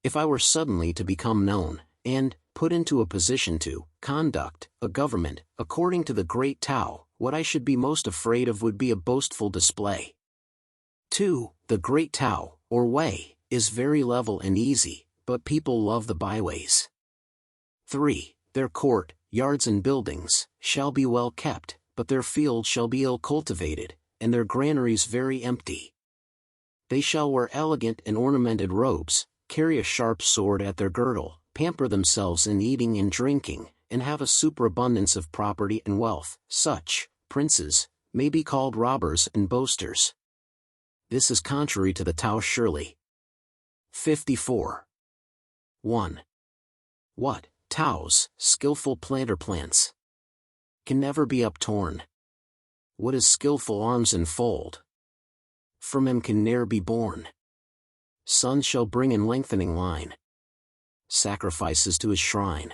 Speaker 1: If I were suddenly to become known, and put into a position to conduct a government according to the great Tao, what I should be most afraid of would be a boastful display. 2. The great Tao, or way, is very level and easy, but people love the byways. 3. Their court, yards and buildings, shall be well kept, but their fields shall be ill cultivated, and their granaries very empty. They shall wear elegant and ornamented robes, carry a sharp sword at their girdle, pamper themselves in eating and drinking, and have a superabundance of property and wealth. Such princes may be called robbers and boasters. This is contrary to the Tao surely. 54. 1. What, Tao's, skillful planter plants, can never be uptorn. What his skillful arms enfold, from him can ne'er be born. Sons shall bring in lengthening line sacrifices to his shrine.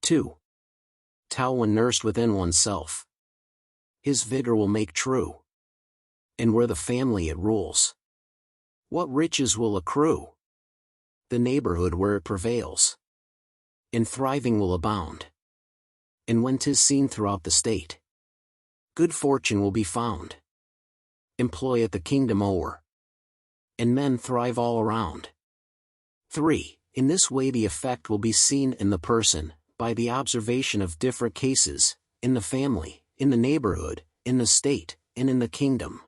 Speaker 1: 2. Tao when nursed within oneself, his vigor will make true. And where the family it rules, what riches will accrue? The neighborhood where it prevails, and thriving will abound. And when 'tis seen throughout the state, good fortune will be found. Employ at the kingdom o'er, and men thrive all around. 3. In this way the effect will be seen in the person, by the observation of different cases, in the family, in the neighborhood, in the state, and in the kingdom.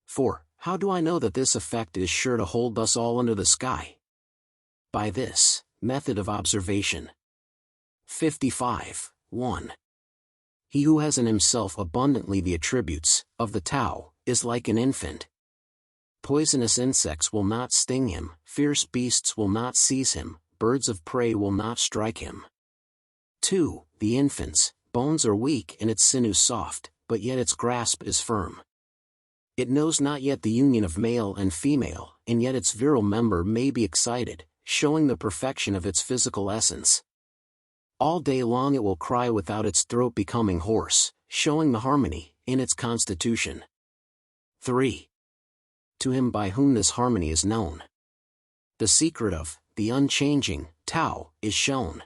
Speaker 1: 4. How do I know that this effect is sure to hold us all under the sky? By this method of observation. 55. 1. He who has in himself abundantly the attributes of the Tao is like an infant. Poisonous insects will not sting him, fierce beasts will not seize him, birds of prey will not strike him. 2. The infant's bones are weak and its sinews soft, but yet its grasp is firm. It knows not yet the union of male and female, and yet its virile member may be excited, showing the perfection of its physical essence. All day long it will cry without its throat becoming hoarse, showing the harmony in its constitution. 3. To him by whom this harmony is known, the secret of the unchanging Tao is shown,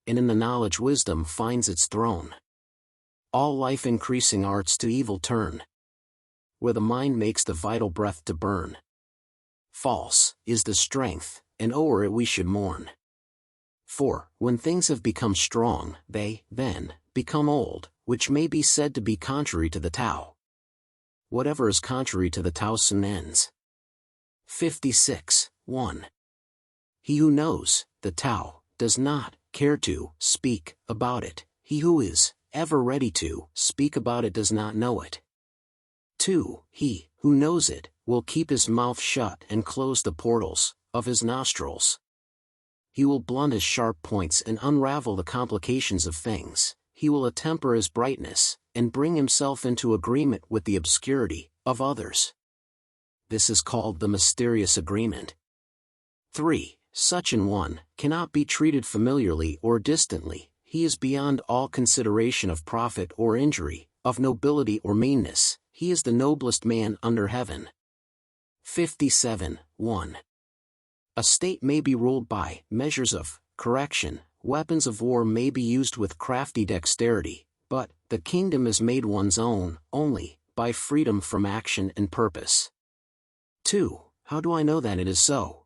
Speaker 1: and in the knowledge wisdom finds its throne. All life increasing arts to evil turn, where the mind makes the vital breath to burn. False is the strength, and o'er it we should mourn. 4. When things have become strong, they, then, become old, which may be said to be contrary to the Tao. Whatever is contrary to the Tao soon ends. 56. 1. He who knows the Tao does not care to speak about it. He who is ever ready to speak about it does not know it. 2. He who knows it will keep his mouth shut and close the portals of his nostrils. He will blunt his sharp points and unravel the complications of things. He will attemper his brightness, and bring himself into agreement with the obscurity of others. This is called the mysterious agreement. 3. Such an one cannot be treated familiarly or distantly. He is beyond all consideration of profit or injury, of nobility or meanness. He is the noblest man under heaven. 57. 1. A state may be ruled by measures of correction, weapons of war may be used with crafty dexterity, but the kingdom is made one's own only by freedom from action and purpose. 2. How do I know that it is so?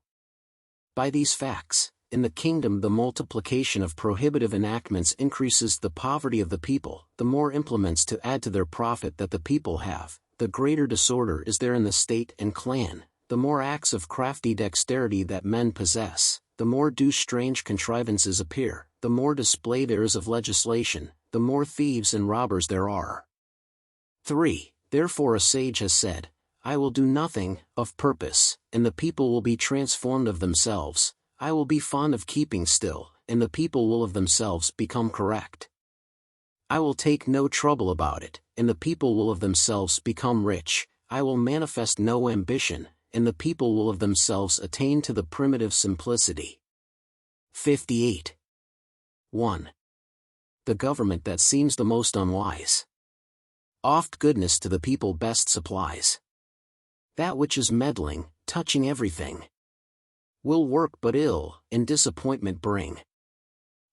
Speaker 1: By these facts. In the kingdom the multiplication of prohibitive enactments increases the poverty of the people. The more implements to add to their profit that the people have, the greater disorder is there in the state and clan. The more acts of crafty dexterity that men possess, the more do strange contrivances appear. The more display there is of legislation, the more thieves and robbers there are. 3. Therefore a sage has said, I will do nothing of purpose, and the people will be transformed of themselves. I will be fond of keeping still, and the people will of themselves become correct. I will take no trouble about it, and the people will of themselves become rich. I will manifest no ambition, and the people will of themselves attain to the primitive simplicity. 58. 1. The government that seems the most unwise, oft goodness to the people best supplies. That which is meddling, touching everything, will work but ill, and disappointment bring.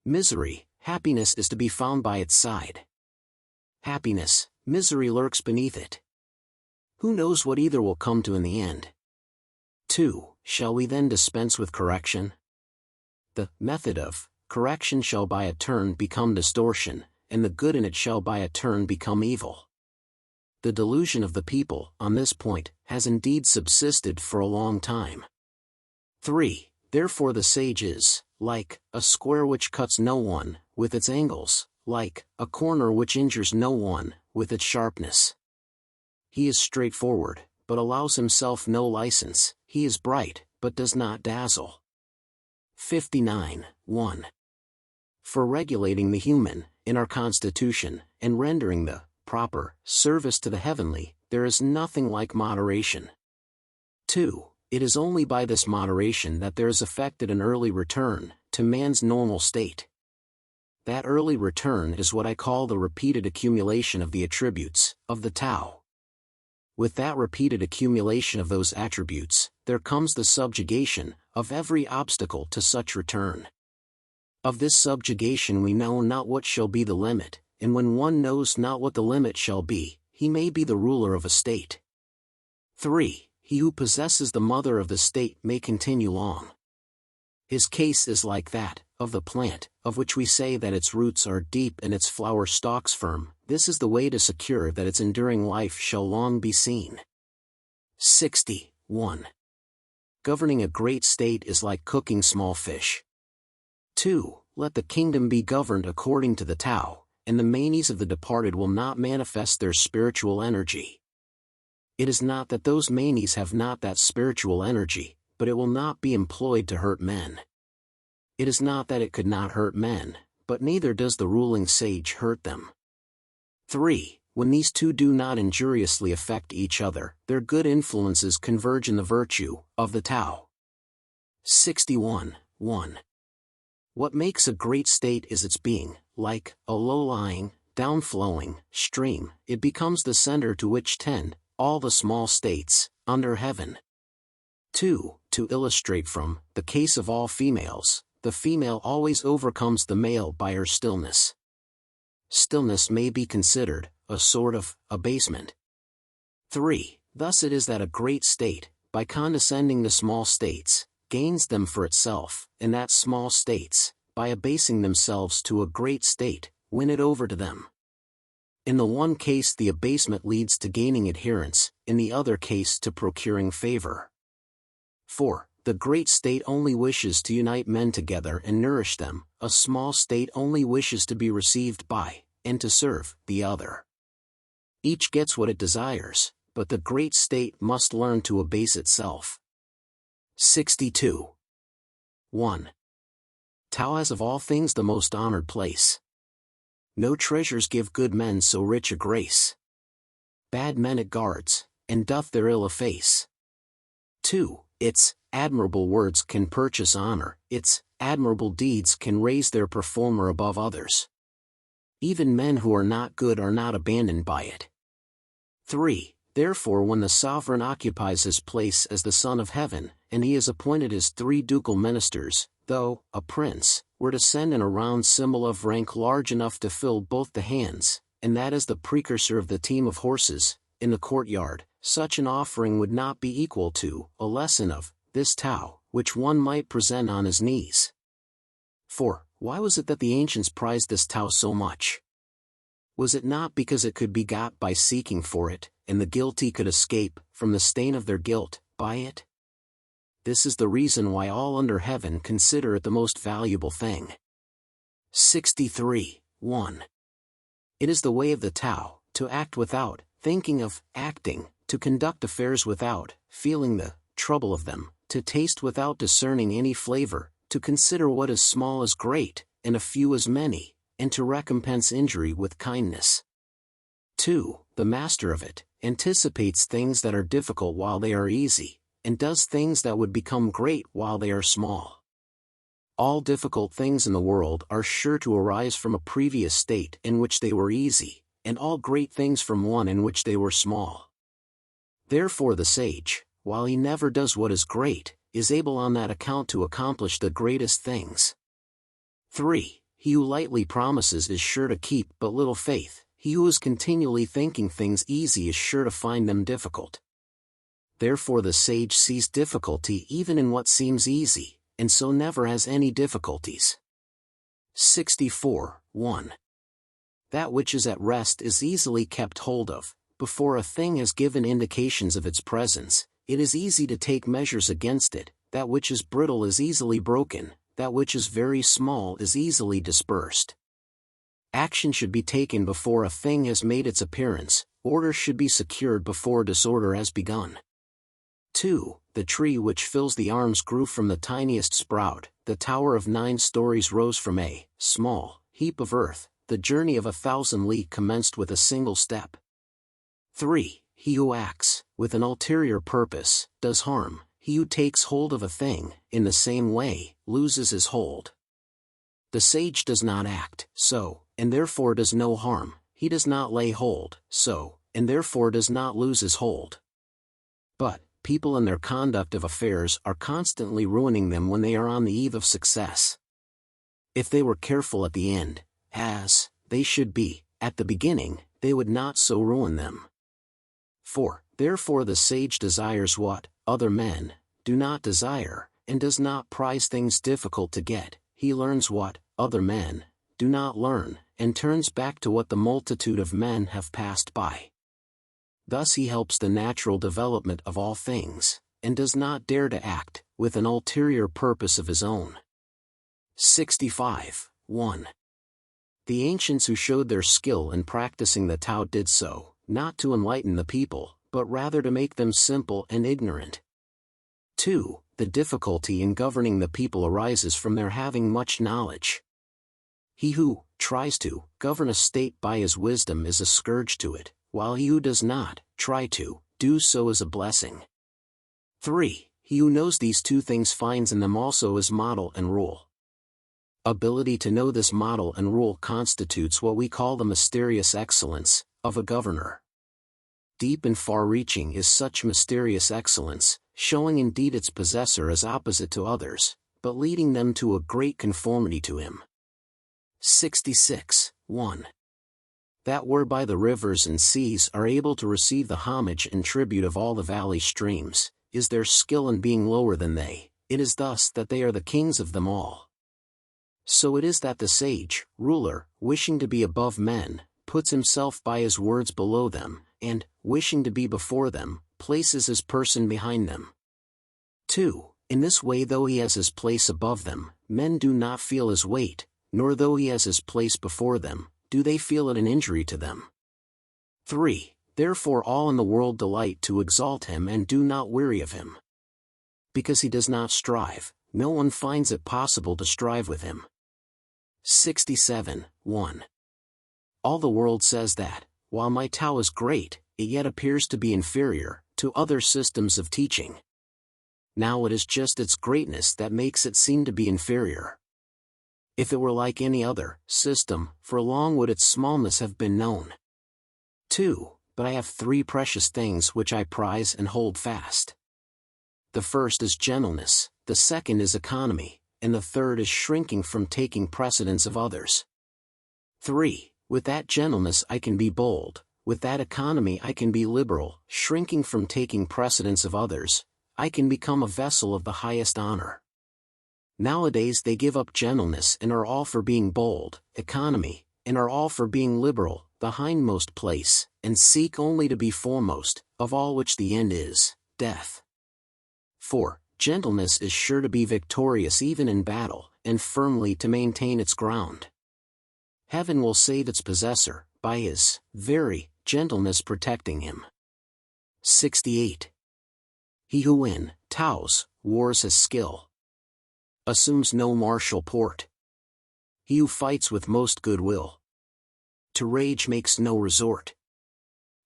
Speaker 1: Misery, happiness is to be found by its side. Happiness, misery lurks beneath it. Who knows what either will come to in the end? 2. Shall we then dispense with correction? The method of correction shall by a turn become distortion, and the good in it shall by a turn become evil. The delusion of the people, on this point, has indeed subsisted for a long time. 3. Therefore the sage is, like, a square which cuts no one, with its angles, like, a corner which injures no one, with its sharpness. He is straightforward, but allows himself no license, he is bright, but does not dazzle. 59. 1. For regulating the human, in our constitution, and rendering the proper service to the heavenly, there is nothing like moderation. 2. It is only by this moderation that there is effected an early return to man's normal state. That early return is what I call the repeated accumulation of the attributes of the Tao. With that repeated accumulation of those attributes, there comes the subjugation of every obstacle to such return. Of this subjugation we know not what shall be the limit, and when one knows not what the limit shall be, he may be the ruler of a state. 3. He who possesses the mother of the state may continue long. His case is like that of the plant, of which we say that its roots are deep and its flower stalks firm. This is the way to secure that its enduring life shall long be seen. 60. 1. Governing a great state is like cooking small fish. 2. Let the kingdom be governed according to the Tao, and the manes of the departed will not manifest their spiritual energy. It is not that those manes have not that spiritual energy, but it will not be employed to hurt men. It is not that it could not hurt men, but neither does the ruling sage hurt them. 3. When these two do not injuriously affect each other, their good influences converge in the virtue of the Tao. 61. 1. What makes a great state is its being, like a low-lying, down-flowing stream. It becomes the center to which tend all the small states under heaven. 2. To illustrate from the case of all females, the female always overcomes the male by her stillness. Stillness may be considered a sort of abasement. 3. Thus it is that a great state, by condescending to small states, gains them for itself, and that small states, by abasing themselves to a great state, win it over to them. In the one case the abasement leads to gaining adherence, in the other case to procuring favor. 4. The great state only wishes to unite men together and nourish them, a small state only wishes to be received by, and to serve, the other. Each gets what it desires, but the great state must learn to abase itself. 62. 1. Tao has of all things the most honored place. No treasures give good men so rich a grace. Bad men it guards, and doth their ill efface. 2. Its admirable words can purchase honor, its admirable deeds can raise their performer above others. Even men who are not good are not abandoned by it. 3. Therefore when the sovereign occupies his place as the Son of Heaven, and he is appointed as 3 ducal ministers, though a prince were to send in a round symbol of rank large enough to fill both the hands, and that is the precursor of the team of horses, in the courtyard, such an offering would not be equal to a lesson of this Tao, which one might present on his knees. 4. Why was it that the ancients prized this Tao so much? Was it not because it could be got by seeking for it, and the guilty could escape from the stain of their guilt by it? This is the reason why all under heaven consider it the most valuable thing. 63. 1. It is the way of the Tao, to act without thinking of acting, to conduct affairs without feeling the trouble of them, to taste without discerning any flavor, to consider what is small as great, and a few as many, and to recompense injury with kindness. 2. The master of it anticipates things that are difficult while they are easy, and does things that would become great while they are small. All difficult things in the world are sure to arise from a previous state in which they were easy, and all great things from one in which they were small. Therefore the sage, while he never does what is great, is able on that account to accomplish the greatest things. 3. He who lightly promises is sure to keep but little faith. He who is continually thinking things easy is sure to find them difficult. Therefore the sage sees difficulty even in what seems easy, and so never has any difficulties. 64. 1. That which is at rest is easily kept hold of, before a thing has given indications of its presence, it is easy to take measures against it. That which is brittle is easily broken, that which is very small is easily dispersed. Action should be taken before a thing has made its appearance, order should be secured before disorder has begun. 2. The tree which fills the arms grew from the tiniest sprout, the tower of 9 stories rose from a small heap of earth, the journey of 1,000 li commenced with a single step. 3. He who acts, with an ulterior purpose, does harm. He who takes hold of a thing, in the same way, loses his hold. The sage does not act, so, and therefore does no harm. He does not lay hold, so, and therefore does not lose his hold. But, people in their conduct of affairs are constantly ruining them when they are on the eve of success. If they were careful at the end, as they should be, at the beginning, they would not so ruin them. 4. Therefore the sage desires what other men do not desire, and does not prize things difficult to get. He learns what other men do not learn, and turns back to what the multitude of men have passed by. Thus he helps the natural development of all things, and does not dare to act, with an ulterior purpose of his own. 65. 1. The ancients who showed their skill in practicing the Tao did so, not to enlighten the people, but rather to make them simple and ignorant. 2. The difficulty in governing the people arises from their having much knowledge. He who tries to govern a state by his wisdom is a scourge to it, while he who does not try to do so is a blessing. 3. He who knows these 2 things finds in them also his model and rule. Ability to know this model and rule constitutes what we call the mysterious excellence of a governor. Deep and far-reaching is such mysterious excellence, showing indeed its possessor as opposite to others, but leading them to a great conformity to him. 66. 1. That whereby the rivers and seas are able to receive the homage and tribute of all the valley streams, is their skill in being lower than they. It is thus that they are the kings of them all. So it is that the sage, ruler, wishing to be above men, puts himself by his words below them, and, wishing to be before them, places his person behind them. 2. In this way, though he has his place above them, men do not feel his weight, nor though he has his place before them, do they feel it an injury to them. 3. Therefore all in the world delight to exalt him and do not weary of him. Because he does not strive, no one finds it possible to strive with him. 67. 1. All the world says that, while my Tao is great, it yet appears to be inferior to other systems of teaching. Now it is just its greatness that makes it seem to be inferior. If it were like any other system, for long would its smallness have been known. 2. But I have 3 precious things which I prize and hold fast. The first is gentleness, the second is economy, and the third is shrinking from taking precedence of others. 3. With that gentleness I can be bold, with that economy I can be liberal, shrinking from taking precedence of others, I can become a vessel of the highest honor. Nowadays they give up gentleness and are all for being bold, economy, and are all for being liberal, the hindmost place, and seek only to be foremost, of all which the end is death. 4. Gentleness is sure to be victorious even in battle, and firmly to maintain its ground. Heaven will save its possessor, by his very gentleness protecting him. 68. He who in Tao's wars has skill assumes no martial port. He who fights with most goodwill to rage makes no resort.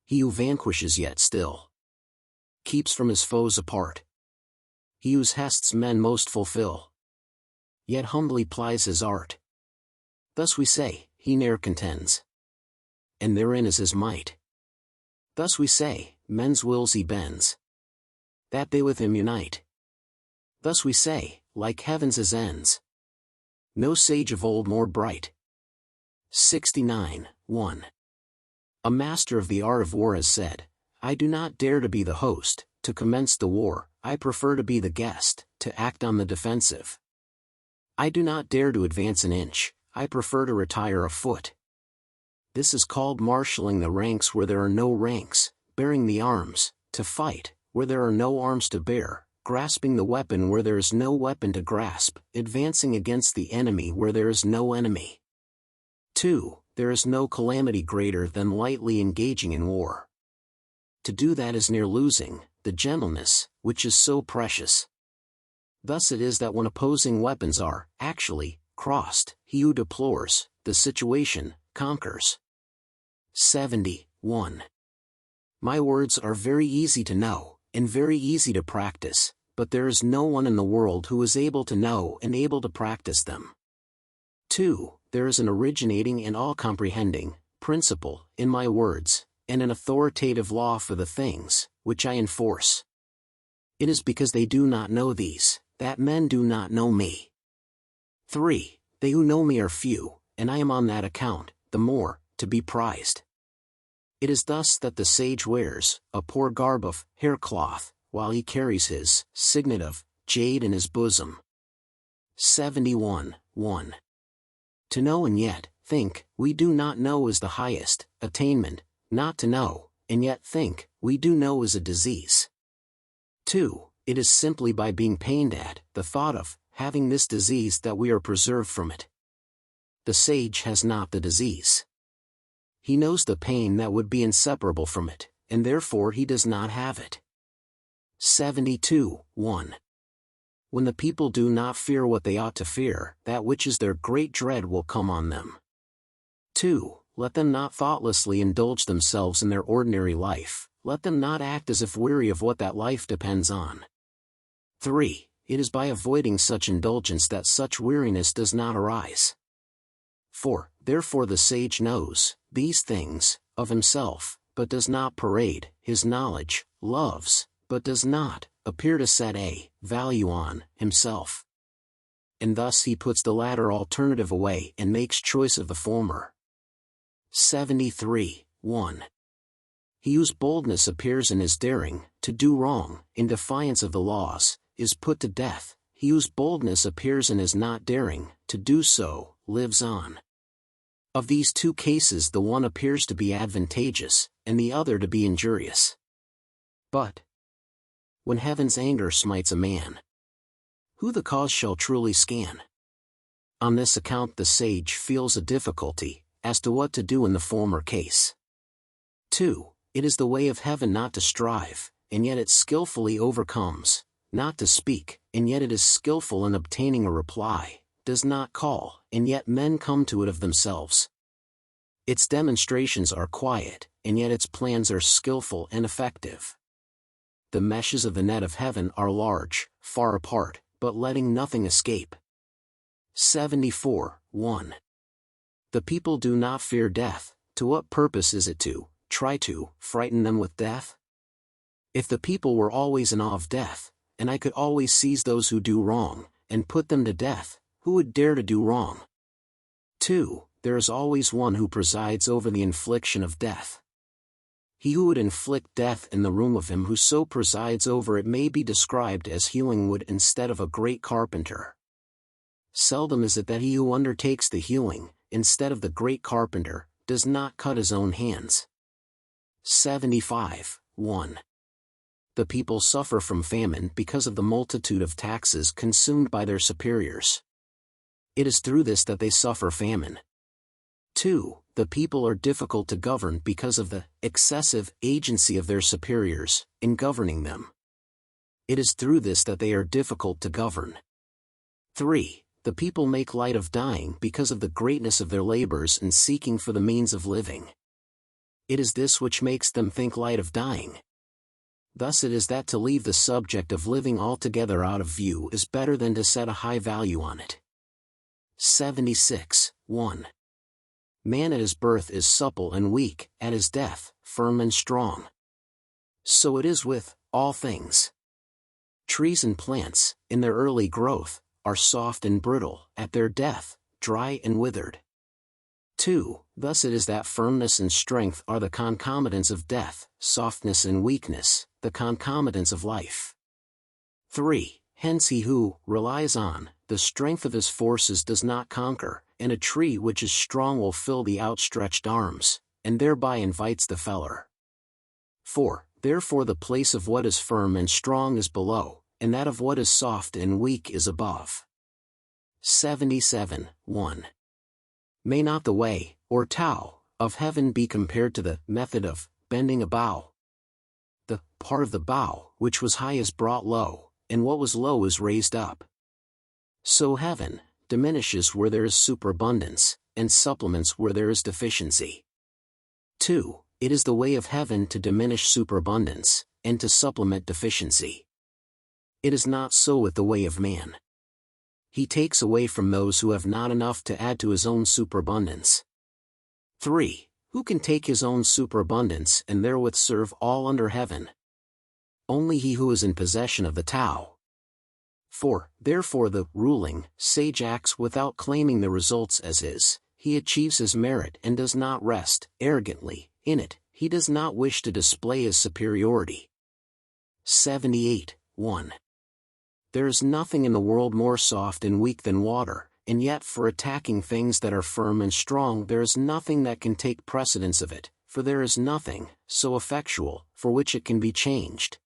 Speaker 1: He who vanquishes yet still keeps from his foes apart. He whose hests men most fulfill yet humbly plies his art. Thus we say, he ne'er contends, and therein is his might. Thus we say, men's wills he bends, that they with him unite. Thus we say, like heaven's his ends, no sage of old more bright. 69. 1. A master of the art of war has said, I do not dare to be the host, to commence the war, I prefer to be the guest, to act on the defensive. I do not dare to advance an inch, I prefer to retire a foot. This is called marshalling the ranks where there are no ranks, bearing the arms, to fight, where there are no arms to bear, grasping the weapon where there is no weapon to grasp, advancing against the enemy where there is no enemy. 2. There is no calamity greater than lightly engaging in war. To do that is near losing the gentleness, which is so precious. Thus it is that when opposing weapons are, actually, crossed, he who deplores the situation conquers. 71. My words are very easy to know, and very easy to practice, but there is no one in the world who is able to know and able to practice them. 2. There is an originating and all-comprehending principle in my words, and an authoritative law for the things which I enforce. It is because they do not know these, that men do not know me. 3. They who know me are few, and I am on that account the more to be prized. It is thus that the sage wears a poor garb of haircloth, while he carries his signet of jade in his bosom. 71. 1. To know and yet think we do not know is the highest attainment. Not to know, and yet think we do know is a disease. 2. It is simply by being pained at the thought of having this disease that we are preserved from it. The sage has not the disease. He knows the pain that would be inseparable from it, and therefore he does not have it. 72. 1. When the people do not fear what they ought to fear, that which is their great dread will come on them. 2. Let them not thoughtlessly indulge themselves in their ordinary life, let them not act as if weary of what that life depends on. 3. It is by avoiding such indulgence that such weariness does not arise. 4. Therefore the sage knows these things of himself, but does not parade his knowledge, loves, but does not appear to set a value on himself. And thus he puts the latter alternative away and makes choice of the former. 73. 1. He whose boldness appears in his daring to do wrong, in defiance of the laws, is put to death. He whose boldness appears in his not daring to do so, lives on. Of these two cases the one appears to be advantageous, and the other to be injurious. But when heaven's anger smites a man, who the cause shall truly scan? On this account the sage feels a difficulty as to what to do in the former case. 2. It is the way of heaven not to strive, and yet it skillfully overcomes, not to speak, and yet it is skillful in obtaining a reply, does not call, and yet men come to it of themselves. Its demonstrations are quiet, and yet its plans are skillful and effective. The meshes of the net of heaven are large, far apart, but letting nothing escape. 74. 1. The people do not fear death. To what purpose is it to try to frighten them with death? If the people were always in awe of death, and I could always seize those who do wrong, and put them to death, who would dare to do wrong? 2. There is always one who presides over the infliction of death. He who would inflict death in the room of him who so presides over it may be described as hewing wood instead of a great carpenter. Seldom is it that he who undertakes the hewing, instead of the great carpenter, does not cut his own hands. 75. 1. The people suffer from famine because of the multitude of taxes consumed by their superiors. It is through this that they suffer famine. 2. The people are difficult to govern because of the excessive agency of their superiors in governing them. It is through this that they are difficult to govern. 3. The people make light of dying because of the greatness of their labors in seeking for the means of living. It is this which makes them think light of dying. Thus it is that to leave the subject of living altogether out of view is better than to set a high value on it. 76. 1. Man at his birth is supple and weak, at his death, firm and strong. So it is with all things. Trees and plants, in their early growth, are soft and brittle, at their death, dry and withered. 2. Thus it is that firmness and strength are the concomitants of death, softness and weakness, the concomitants of life. 3. Hence he who relies on the strength of his forces does not conquer, and a tree which is strong will fill the outstretched arms, and thereby invites the feller. 4. Therefore the place of what is firm and strong is below, and that of what is soft and weak is above. 77. 1. May not the way, or Tao, of heaven be compared to the method of bending a bow? The part of the bow which was high is brought low, and what was low is raised up. So heaven diminishes where there is superabundance, and supplements where there is deficiency. 2. It is the way of heaven to diminish superabundance, and to supplement deficiency. It is not so with the way of man. He takes away from those who have not enough to add to his own superabundance. 3. Who can take his own superabundance and therewith serve all under heaven? Only he who is in possession of the Tao. 4. Therefore the ruling sage acts without claiming the results as his. He achieves his merit and does not rest arrogantly in it. He does not wish to display his superiority. 78. 1. There is nothing in the world more soft and weak than water, and yet for attacking things that are firm and strong there is nothing that can take precedence of it, for there is nothing so effectual for which it can be changed.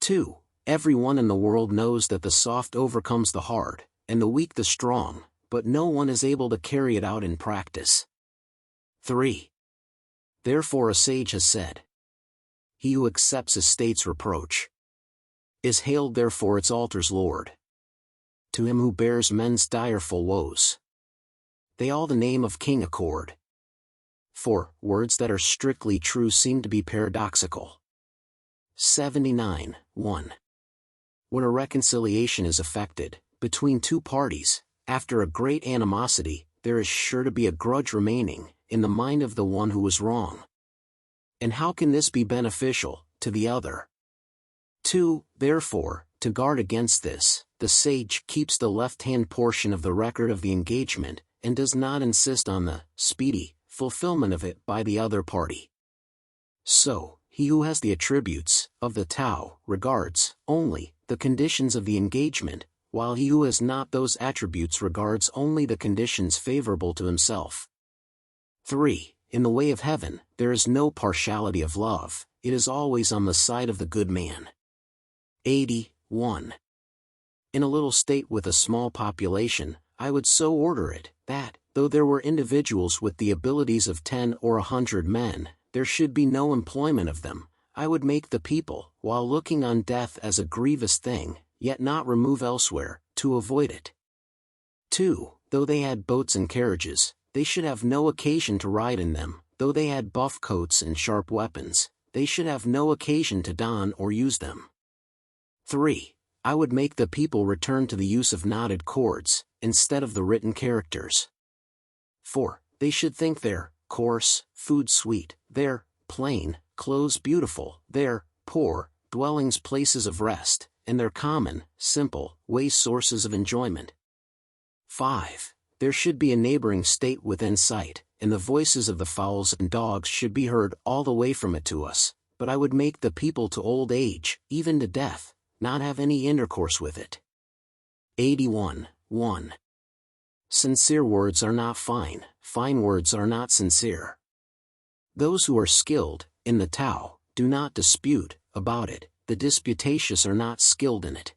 Speaker 1: 2. Every one in the world knows that the soft overcomes the hard, and the weak the strong, but no one is able to carry it out in practice. 3. Therefore a sage has said, he who accepts his state's reproach is hailed therefore its altar's lord. To him who bears men's direful woes, they all the name of king accord. 4. Words that are strictly true seem to be paradoxical. 79. 1. When a reconciliation is effected between two parties, after a great animosity, there is sure to be a grudge remaining in the mind of the one who was wrong. And how can this be beneficial to the other? 2. Therefore, to guard against this, the sage keeps the left-hand portion of the record of the engagement, and does not insist on the speedy fulfillment of it by the other party. So, he who has the attributes of the Tao regards only the conditions of the engagement, while he who has not those attributes regards only the conditions favorable to himself. 3. In the way of heaven, there is no partiality of love, it is always on the side of the good man. 81. In a little state with a small population, I would so order it, that, though there were individuals with the abilities of 10 or 100 men, there should be no employment of them. I would make the people, while looking on death as a grievous thing, yet not remove elsewhere, to avoid it. 2. Though they had boats and carriages, they should have no occasion to ride in them. Though they had buff coats and sharp weapons, they should have no occasion to don or use them. 3. I would make the people return to the use of knotted cords, instead of the written characters. 4. They should think their coarse food sweet, their plain clothes beautiful, their poor dwellings places of rest, and their common, simple ways sources of enjoyment. 5. There should be a neighboring state within sight, and the voices of the fowls and dogs should be heard all the way from it to us, but I would make the people to old age, even to death, not have any intercourse with it. 81. 1. Sincere words are not fine, fine words are not sincere. Those who are skilled in the Tao do not dispute about it, the disputatious are not skilled in it.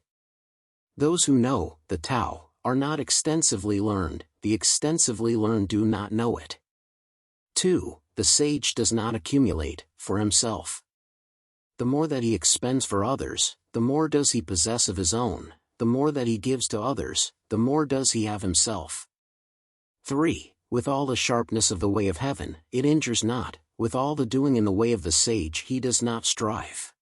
Speaker 1: Those who know the Tao are not extensively learned, the extensively learned do not know it. 2. The sage does not accumulate for himself. The more that he expends for others, the more does he possess of his own, the more that he gives to others, the more does he have himself. 3. With all the sharpness of the way of heaven, it injures not, with all the doing in the way of the sage he does not strive.